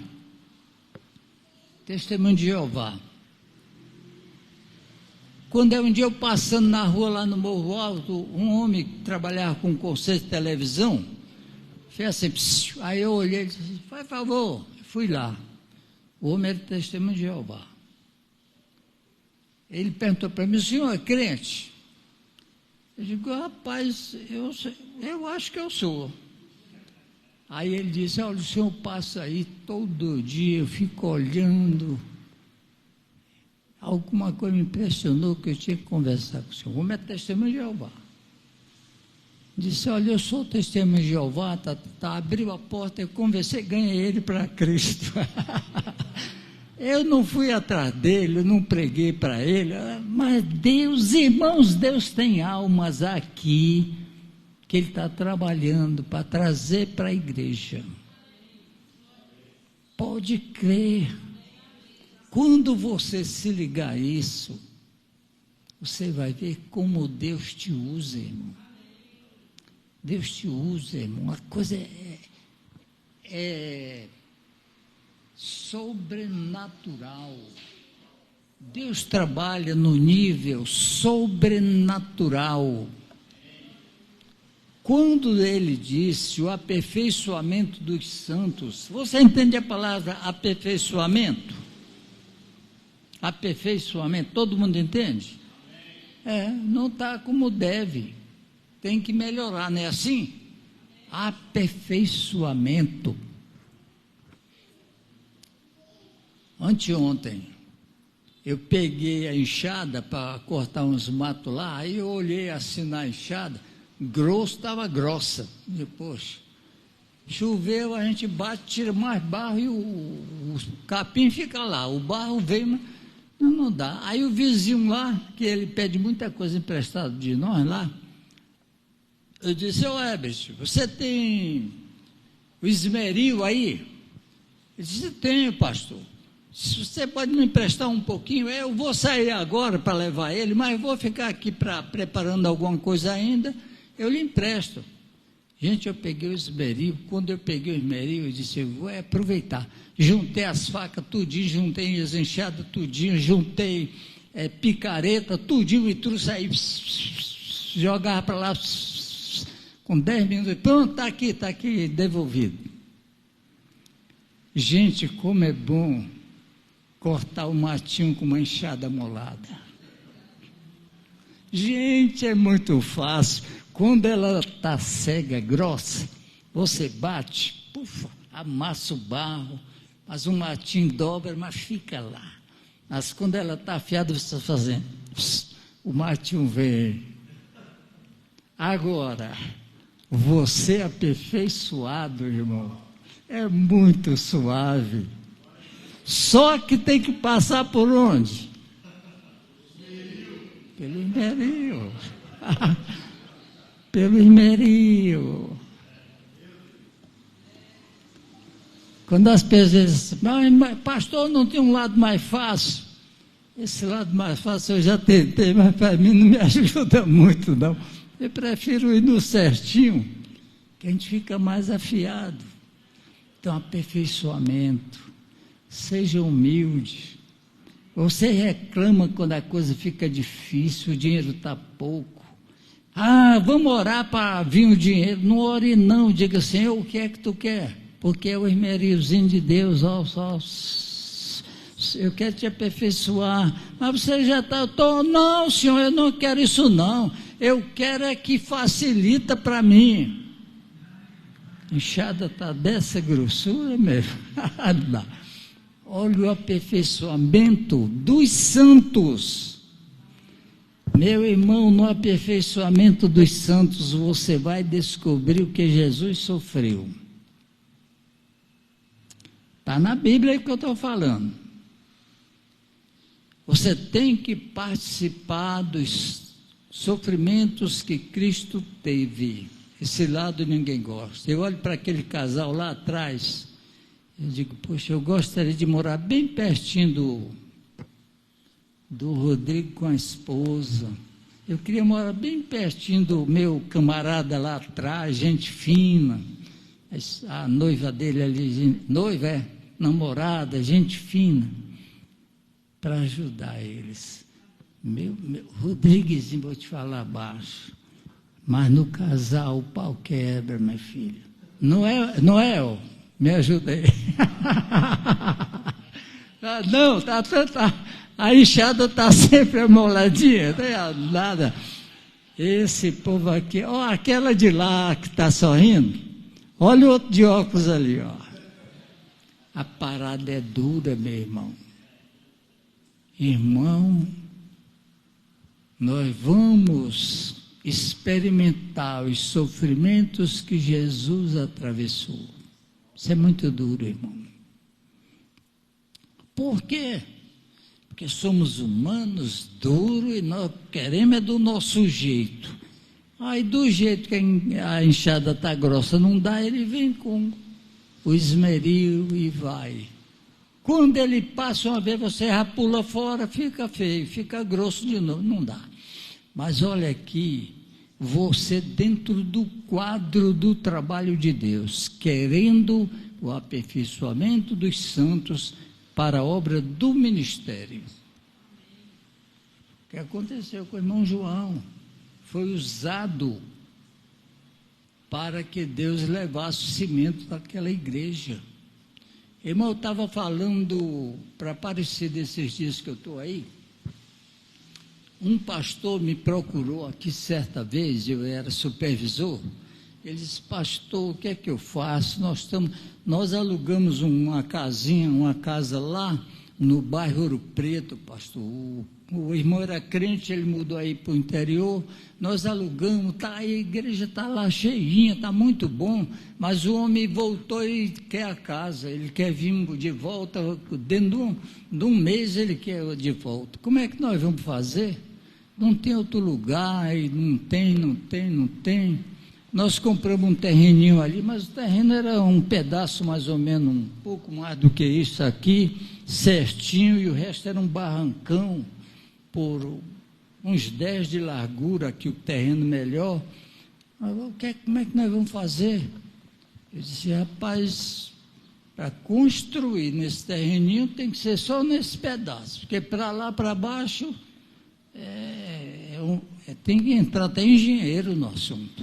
S1: Testemunho de Jeová. Quando um dia eu passando na rua lá no Morro Alto, um homem que trabalhava com conceito de televisão, fez assim, psiu, aí eu olhei e disse: faz favor, fui lá. O homem era testemunho de Jeová. Ele perguntou para mim: o senhor é crente? Eu digo: rapaz, eu acho que eu sou. Aí ele disse: olha, o senhor passa aí todo dia, eu fico olhando. Alguma coisa me impressionou que eu tinha que conversar com o senhor. O homem é testemunho de Jeová. Disse: olha, eu sou testemunho de Jeová, abriu a porta, eu conversei, ganhei ele para Cristo. Eu não fui atrás dele, eu não preguei para ele, mas Deus, irmãos, Deus tem almas aqui que Ele está trabalhando para trazer para a igreja. Pode crer. Quando você se ligar a isso, você vai ver como Deus te usa, irmão. Deus te usa, irmão. A coisa é sobrenatural. Deus trabalha no nível sobrenatural. Quando ele disse o aperfeiçoamento dos santos, você entende a palavra aperfeiçoamento? Aperfeiçoamento, todo mundo entende? Não está como deve, tem que melhorar, não é assim? Aperfeiçoamento. Anteontem, eu peguei a enxada para cortar uns matos lá, aí eu olhei assim na enxada, estava grossa. E, poxa, choveu, a gente bate, tira mais barro e o capim fica lá, o barro vem, mas não dá. Aí o vizinho lá, que ele pede muita coisa emprestada de nós lá, eu disse: ô Herbert, você tem o esmeril aí? Ele disse: tenho, pastor. Se você pode me emprestar um pouquinho, eu vou sair agora para levar ele, mas vou ficar aqui preparando alguma coisa ainda, eu lhe empresto. Gente, eu peguei o esmeril. Quando eu peguei o esmeril, eu disse: eu vou aproveitar. Juntei as facas tudinho, juntei as enxadas tudinho, juntei picareta tudinho e trouxe aí, jogava para lá, com 10 minutos, pronto, está aqui, devolvido. Gente, como é bom cortar o matinho com uma enxada molada. Gente, é muito fácil. Quando ela está cega, grossa, você bate, pufa, amassa o barro, mas o matinho dobra, mas fica lá. Mas quando ela está afiada, você está fazendo, o matinho vem. Agora, você aperfeiçoado, irmão, é muito suave. Só que tem que passar por onde? Pelo esmeril. Pelo esmeril. Quando as pessoas dizem: mas pastor, não tem um lado mais fácil? Esse lado mais fácil eu já tentei, mas para mim não me ajuda muito, não. Eu prefiro ir no certinho, que a gente fica mais afiado. Então, aperfeiçoamento. Seja humilde. Você reclama quando a coisa fica difícil, o dinheiro está pouco. Vamos orar para vir o dinheiro. Não ore não, diga: Senhor, o que é que tu quer? Porque é o esmerilzinho de Deus, eu quero te aperfeiçoar. Mas você já está, não, Senhor, eu não quero isso não. Eu quero é que facilita para mim. Enxada está dessa grossura mesmo. Olha o aperfeiçoamento dos santos. Meu irmão, no aperfeiçoamento dos santos, você vai descobrir o que Jesus sofreu. Está na Bíblia aí que eu estou falando. Você tem que participar dos sofrimentos que Cristo teve. Esse lado ninguém gosta. Eu olho para aquele casal lá atrás, eu digo: poxa, eu gostaria de morar bem pertinho do Rodrigo com a esposa. Eu queria morar bem pertinho do meu camarada lá atrás, gente fina. A noiva dele ali, namorada, gente fina, para ajudar eles. Meu Rodriguezinho, vou te falar baixo, mas no casal o pau quebra, minha filha. Não é, ó. Me ajuda aí. Não, tá, a enxada está sempre amoladinha, não tem nada. Esse povo aqui, aquela de lá que está sorrindo, olha o outro de óculos ali, ó. A parada é dura, meu irmão. Irmão, nós vamos experimentar os sofrimentos que Jesus atravessou. Isso é muito duro, irmão. Por quê? Porque somos humanos, duros, e nós queremos do nosso jeito. Aí, do jeito que a enxada está grossa, não dá, ele vem com o esmeril e vai. Quando ele passa uma vez, você já pula fora, fica feio, fica grosso de novo, não dá. Mas olha aqui, você dentro do quadro do trabalho de Deus, querendo o aperfeiçoamento dos santos para a obra do ministério. O que aconteceu com o irmão João? Foi usado para que Deus levasse o cimento daquela igreja. Irmão, eu estava falando para parecer desses dias que eu estou aí. Um pastor me procurou aqui certa vez, eu era supervisor. Ele disse: pastor, o que é que eu faço? Nós alugamos uma casa lá no bairro Ouro Preto, pastor. O irmão era crente, ele mudou aí para o interior. Nós alugamos, a igreja está lá cheinha, está muito bom, mas o homem voltou e quer a casa, ele quer vir de volta, dentro de um mês ele quer de volta. Como é que nós vamos fazer? Não tem outro lugar, e não tem. Nós compramos um terreninho ali, mas o terreno era um pedaço mais ou menos, um pouco mais do que isso aqui, certinho, e o resto era um barrancão, por uns 10 de largura, aqui o terreno melhor. Como é que nós vamos fazer? Eu disse: rapaz, para construir nesse terreninho tem que ser só nesse pedaço, porque para lá, para baixo, tem que entrar até engenheiro no assunto.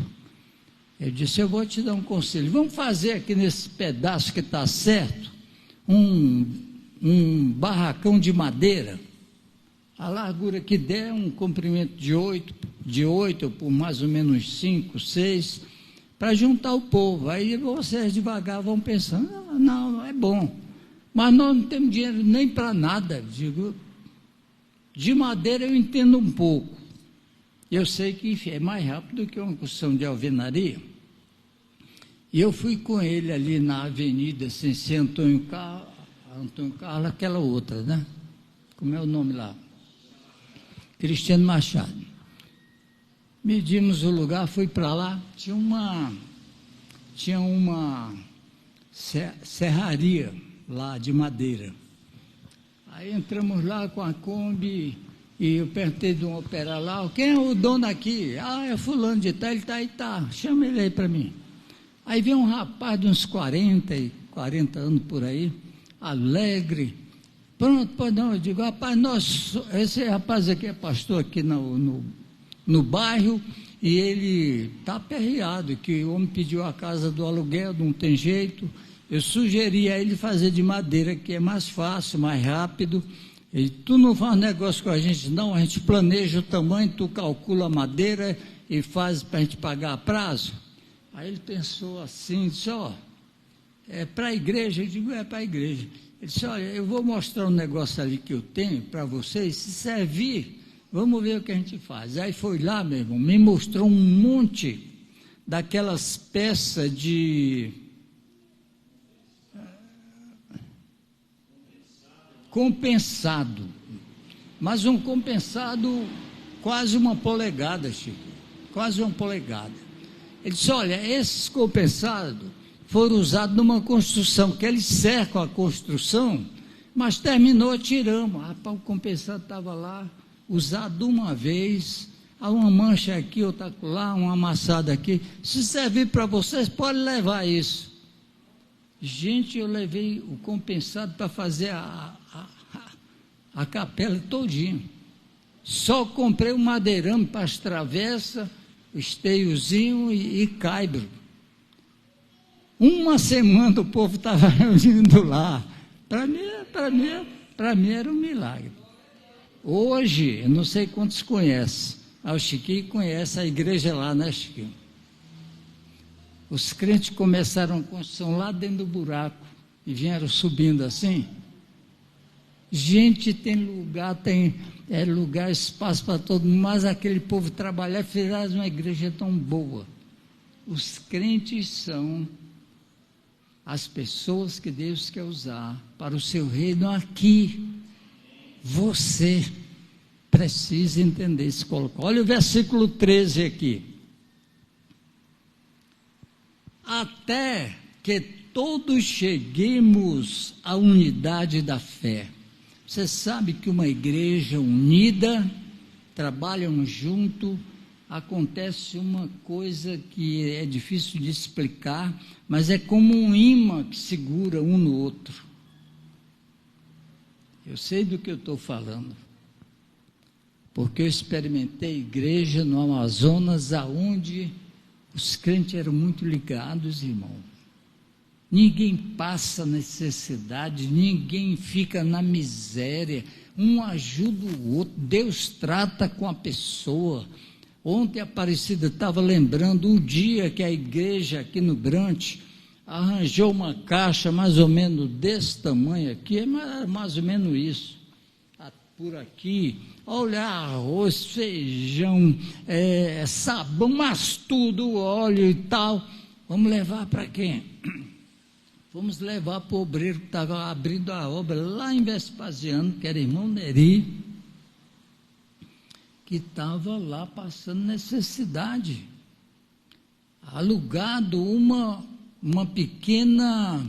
S1: Eu disse: eu vou te dar um conselho, vamos fazer aqui nesse pedaço que está certo, um barracão de madeira, a largura que der, um comprimento de 8 por mais ou menos 5, 6, para juntar o povo. Aí vocês devagar vão pensando: não é bom, mas nós não temos dinheiro nem para nada. Digo, de madeira eu entendo um pouco, eu sei que é mais rápido que uma construção de alvenaria. E eu fui com ele ali na avenida, sem ser Antônio Carlos, aquela outra, né? Como é o nome lá? Cristiano Machado. Medimos o lugar, fui para lá, tinha uma serraria lá de madeira. Aí entramos lá com a Kombi e eu perguntei de um operário lá: quem é o dono aqui? É fulano de tal, ele está aí, tá, chama ele aí para mim. Aí veio um rapaz de uns 40 anos por aí, alegre. Pronto, pois não, eu digo: rapaz, esse rapaz aqui é pastor aqui no bairro, e ele está aperreado, que o homem pediu a casa do aluguel, não tem jeito. Eu sugeri a ele fazer de madeira, que é mais fácil, mais rápido. E tu não faz negócio com a gente, não, a gente planeja o tamanho, tu calcula a madeira e faz para a gente pagar a prazo. Aí ele pensou assim, disse: é para a igreja? Eu digo: é para a igreja. Ele disse: olha, eu vou mostrar um negócio ali que eu tenho para vocês, se servir, vamos ver o que a gente faz. Aí foi lá, meu irmão, me mostrou um monte daquelas peças de compensado, mas um compensado quase uma polegada, Chico, quase uma polegada. Ele disse: olha, esses compensados foram usados numa construção, que eles cercam a construção, mas terminou, tiramos. Rapaz, o compensado estava lá, usado uma vez, há uma mancha aqui, outra lá, uma amassada aqui. Se servir para vocês, pode levar isso. Gente, eu levei o compensado para fazer a capela todinha. Só comprei um madeirame para as travessas, esteiozinho e caibro. Uma semana o povo estava reunindo lá. Para mim era um milagre. Hoje, eu não sei quantos conhecem. O Chiquinho conhece a igreja lá, né, Chiquinho? Os crentes começaram a construção lá dentro do buraco e vieram subindo assim. Gente, tem lugar, lugar, espaço para todo mundo, mas aquele povo trabalhar, fez uma igreja tão boa. Os crentes são as pessoas que Deus quer usar para o seu reino aqui. Você precisa entender esse colocar. Olha o versículo 13 aqui. Até que todos cheguemos à unidade da fé. Você sabe que uma igreja unida, trabalham junto, acontece uma coisa que é difícil de explicar, mas é como um imã que segura um no outro. Eu sei do que eu estou falando. porque eu experimentei igreja no Amazonas, aonde os crentes eram muito ligados, irmão. Ninguém passa necessidade, ninguém fica na miséria, um ajuda o outro, Deus trata com a pessoa. Ontem a Aparecida estava lembrando um dia que a igreja aqui no Brant arranjou uma caixa mais ou menos desse tamanho aqui, é mais ou menos isso, por aqui, olha, arroz, feijão, sabão, mas tudo, óleo e tal. Vamos levar para quem? Vamos levar para o obreiro que estava abrindo a obra lá em Vespasiano, que era irmão Neri, que estava lá passando necessidade. Alugado uma pequena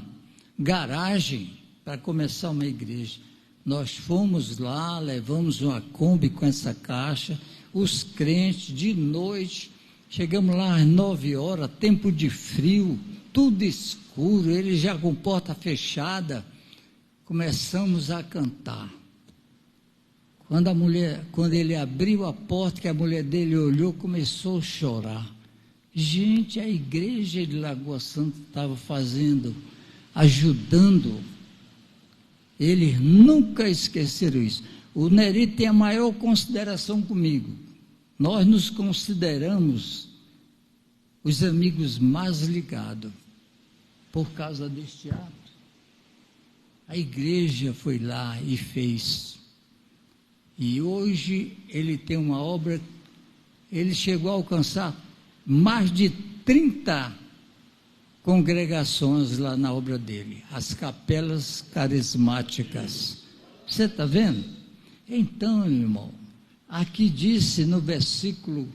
S1: garagem para começar uma igreja. Nós fomos lá, levamos uma Kombi com essa caixa, os crentes, de noite, chegamos lá às 9 horas, tempo de frio, tudo escuro, ele já com porta fechada, começamos a cantar. Quando ele abriu a porta, que a mulher dele olhou, começou a chorar. Gente, a igreja de Lagoa Santa estava ajudando. Eles nunca esqueceram isso. O Neri tem a maior consideração comigo. Nós nos consideramos os amigos mais ligados por causa deste ato. A igreja foi lá e fez. E hoje ele tem uma obra, ele chegou a alcançar mais de 30 congregações lá na obra dele, as capelas carismáticas. Você está vendo? Então, irmão, aqui disse no versículo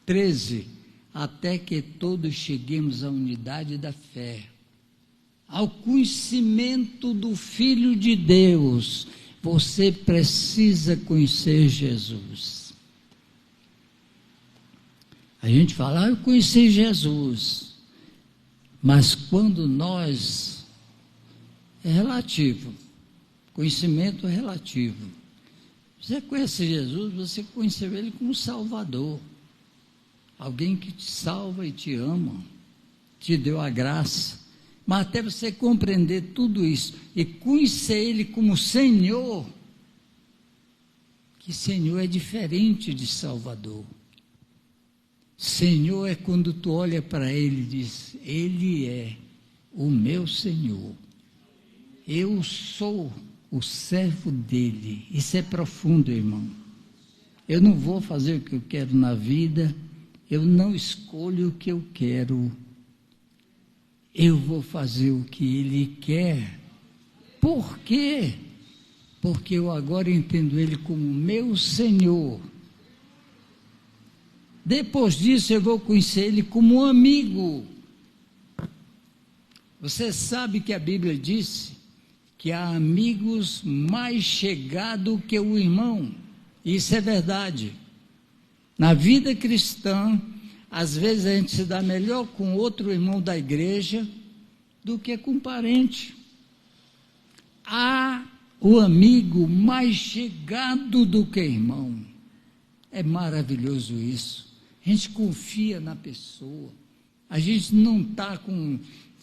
S1: 13, até que todos cheguemos à unidade da fé, ao conhecimento do Filho de Deus. Você precisa conhecer Jesus. A gente fala, eu conheci Jesus, mas quando é relativo, conhecimento é relativo. Você conhece Jesus, você conheceu Ele como Salvador, alguém que te salva e te ama, te deu a graça. Mas até você compreender tudo isso e conhecer Ele como Senhor, que Senhor é diferente de Salvador. Senhor é quando tu olha para Ele e diz, Ele é o meu Senhor, eu sou o servo dEle. Isso é profundo, irmão. Eu não vou fazer o que eu quero na vida, eu não escolho o que eu quero, eu vou fazer o que Ele quer. Por quê? Porque eu agora entendo Ele como meu Senhor. Depois disso eu vou conhecer Ele como um amigo. Você sabe que a Bíblia diz que há amigos mais chegados que o irmão. Isso é verdade. Na vida cristã, às vezes a gente se dá melhor com outro irmão da igreja do que com parente. Há o amigo mais chegado do que irmão. É maravilhoso isso. A gente confia na pessoa. A gente não está com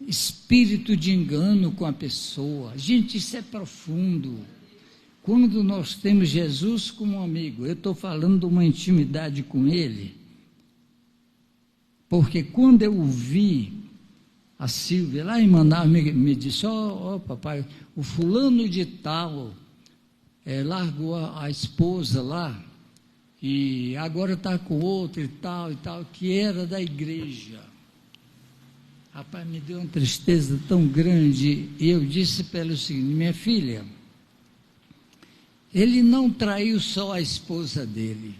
S1: espírito de engano com a pessoa. Gente, isso é profundo. Quando nós temos Jesus como amigo, eu estou falando de uma intimidade com Ele, porque quando eu vi a Silvia lá em Manaus, me disse, papai, o fulano de tal largou a esposa lá, e agora está com outro e tal, que era da igreja. Rapaz, me deu uma tristeza tão grande, e eu disse para ela o seguinte, minha filha, ele não traiu só a esposa dele,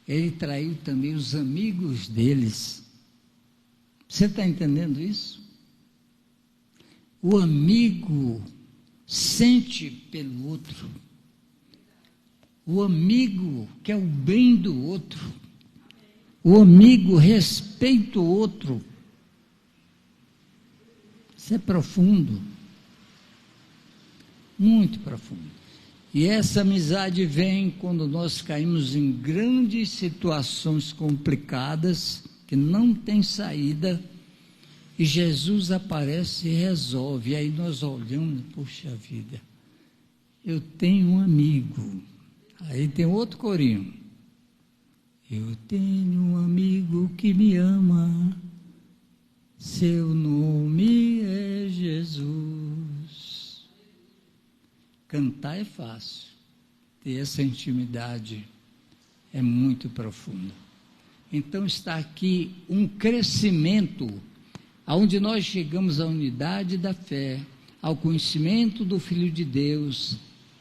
S1: ele traiu também os amigos deles. Você está entendendo isso? O amigo sente pelo outro, o amigo quer o bem do outro, o amigo respeita o outro. Isso é profundo, muito profundo. E essa amizade vem quando nós caímos em grandes situações complicadas, que não tem saída, e Jesus aparece e resolve. E aí nós olhamos, puxa vida, eu tenho um amigo. Aí tem outro corinho. Eu tenho um amigo que me ama, seu nome é Jesus. Cantar é fácil, ter essa intimidade é muito profunda. Então está aqui um crescimento, onde nós chegamos à unidade da fé, ao conhecimento do Filho de Deus,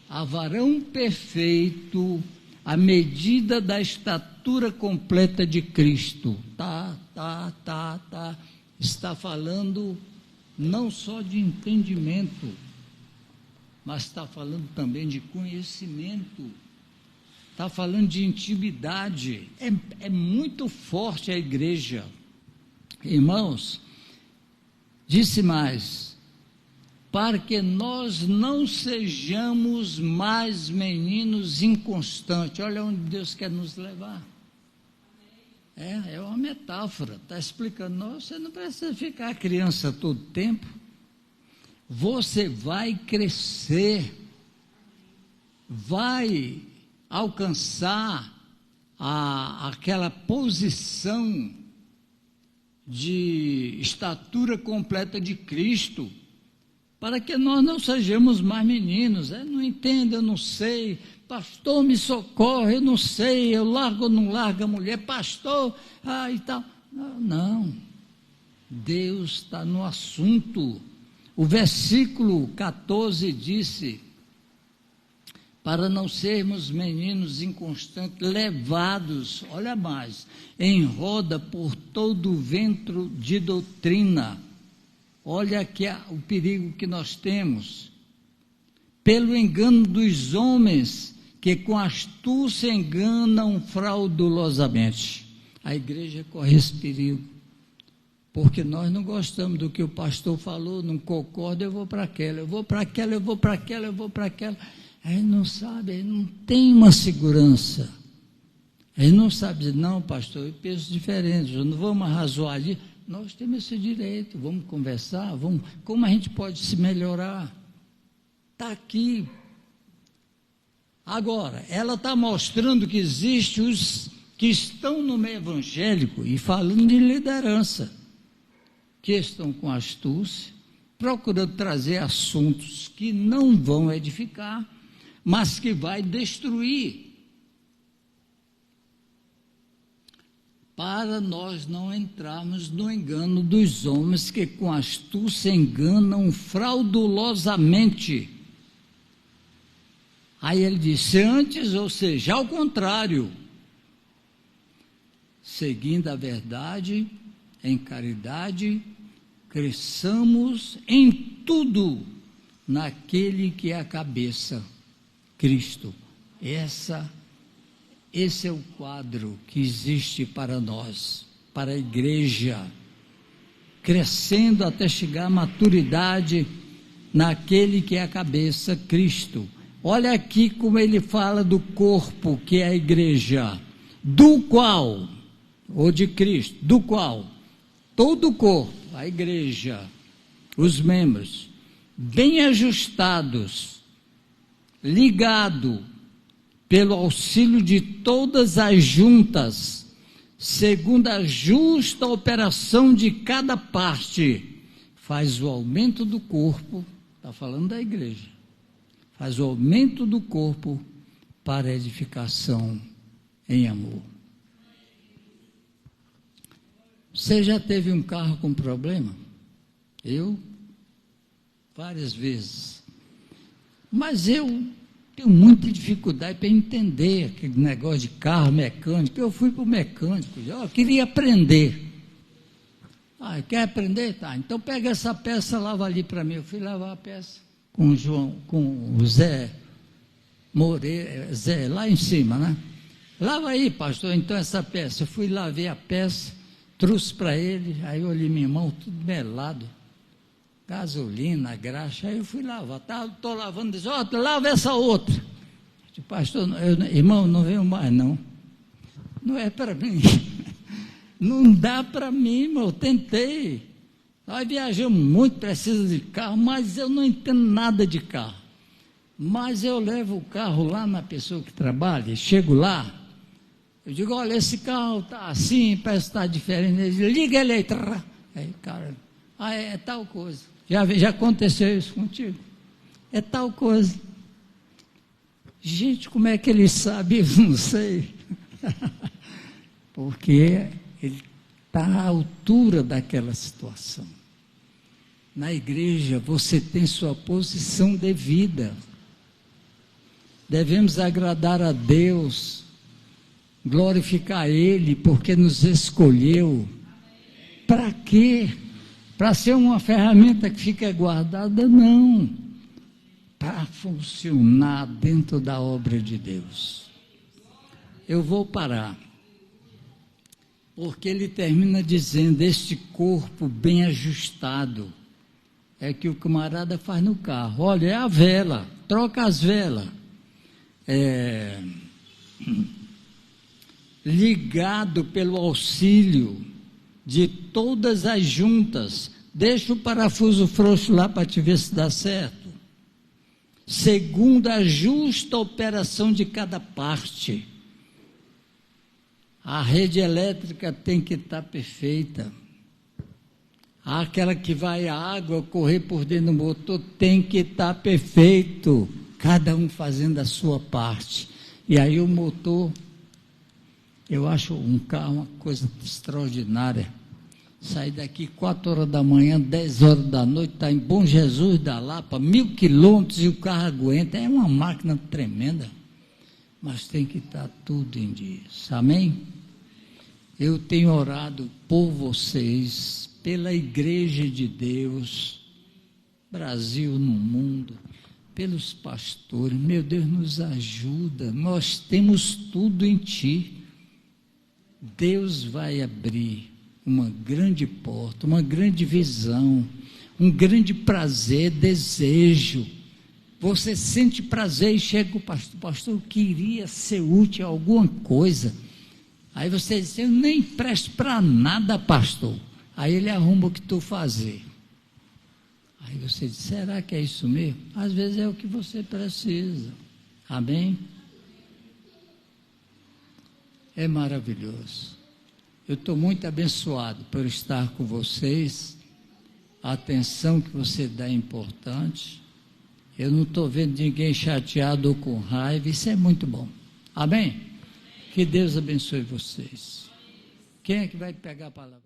S1: a varão perfeito, à medida da estatura completa de Cristo. Está falando não só de entendimento, mas está falando também de conhecimento, está falando de intimidade. É muito forte a igreja. Irmãos, disse mais, para que nós não sejamos mais meninos inconstantes. Olha onde Deus quer nos levar. É uma metáfora, está explicando. Não, você não precisa ficar criança todo tempo. Você vai crescer, vai alcançar aquela posição de estatura completa de Cristo, para que nós não sejamos mais meninos. Eu não entendo, eu não sei, pastor me socorre, eu não sei, eu largo ou não largo a mulher, pastor, e tal. Não, Deus está no assunto. O versículo 14 disse, para não sermos meninos inconstantes, levados, olha mais, em roda por todo o vento de doutrina. Olha aqui o perigo que nós temos, pelo engano dos homens, que com astúcia enganam fraudulosamente. A igreja corre esse perigo, porque nós não gostamos do que o pastor falou, não concordo, eu vou para aquela, eu vou para aquela, eu vou para aquela, eu vou para aquela. Aí não sabe, aí não tem uma segurança. Aí não sabe dizer, não, pastor, eu penso diferente, eu não vamos arrazoar ali. Nós temos esse direito, vamos conversar, como a gente pode se melhorar? Está aqui. Agora, ela está mostrando que existem os que estão no meio evangélico e falando de liderança, que estão com astúcia, procurando trazer assuntos que não vão edificar, mas que vai destruir, para nós não entrarmos no engano dos homens que com astúcia enganam fraudulosamente. Aí ele disse, antes, ou seja, ao contrário, seguindo a verdade, em caridade, cresçamos em tudo naquele que é a cabeça, Cristo. Esse é o quadro que existe para nós, para a igreja, crescendo até chegar à maturidade naquele que é a cabeça, Cristo. Olha aqui como ele fala do corpo, que é a igreja, do qual, ou de Cristo, do qual, todo o corpo, a igreja, os membros, bem ajustados, ligado, pelo auxílio de todas as juntas, segundo a justa operação de cada parte, faz o aumento do corpo, está falando da igreja, faz o aumento do corpo para edificação em amor. Você já teve um carro com problema? Eu? Várias vezes. Mas eu tenho muita dificuldade para entender aquele negócio de carro mecânico. Eu fui para o mecânico, eu queria aprender. Quer aprender? Tá, então pega essa peça, lava ali para mim. Eu fui lavar a peça com o Zé Moreira, Zé, lá em cima, né? Lava aí, pastor, então essa peça. Eu fui lavei a peça, trouxe para ele, aí eu olhei minha mão, tudo melado. Gasolina, graxa, aí eu fui lavar, estou lavando, disse, lava essa outra. Pastor, irmão, não venho mais, não. Não é para mim. Não dá para mim, irmão. Eu tentei. Nós viajamos muito, precisa de carro, mas eu não entendo nada de carro. Mas eu levo o carro lá na pessoa que trabalha, chego lá, eu digo, olha, esse carro está assim, parece que está diferente. Ele diz, liga ele aí. Aí, cara, é tal coisa. Já aconteceu isso contigo? É tal coisa. Gente, como é que ele sabe? Eu não sei. Porque ele está à altura daquela situação. Na igreja, você tem sua posição devida. Devemos agradar a Deus, glorificar Ele, porque nos escolheu. Para quê? Para ser uma ferramenta que fica guardada? Não. Para funcionar dentro da obra de Deus. Eu vou parar. Porque ele termina dizendo, este corpo bem ajustado, é que o camarada faz no carro. Olha, é a vela, troca as velas. Ligado pelo auxílio de todas as juntas, deixa o parafuso frouxo lá para te ver se dá certo, segundo a justa operação de cada parte. A rede elétrica tem que estar perfeita, aquela que vai a água correr por dentro do motor tem que estar perfeito, cada um fazendo a sua parte. E aí o motor, eu acho um carro uma coisa extraordinária. Sai daqui 4 horas da manhã, 10 horas da noite, está em Bom Jesus da Lapa, 1000 quilômetros e o carro aguenta. É uma máquina tremenda, mas tem que estar tudo em dia. Amém? Eu tenho orado por vocês, pela Igreja de Deus, Brasil no mundo, pelos pastores. Meu Deus, nos ajuda, nós temos tudo em Ti. Deus vai abrir uma grande porta, uma grande visão, um grande prazer, desejo. Você sente prazer e chega o pastor, eu queria ser útil a alguma coisa. Aí você diz, eu nem presto para nada, pastor. Aí ele arruma o que tu fazer. Aí você diz, será que é isso mesmo? Às vezes é o que você precisa. Amém? É maravilhoso. Eu estou muito abençoado por estar com vocês. A atenção que você dá é importante. Eu não estou vendo ninguém chateado ou com raiva. Isso é muito bom. Amém? Que Deus abençoe vocês. Quem é que vai pegar a palavra?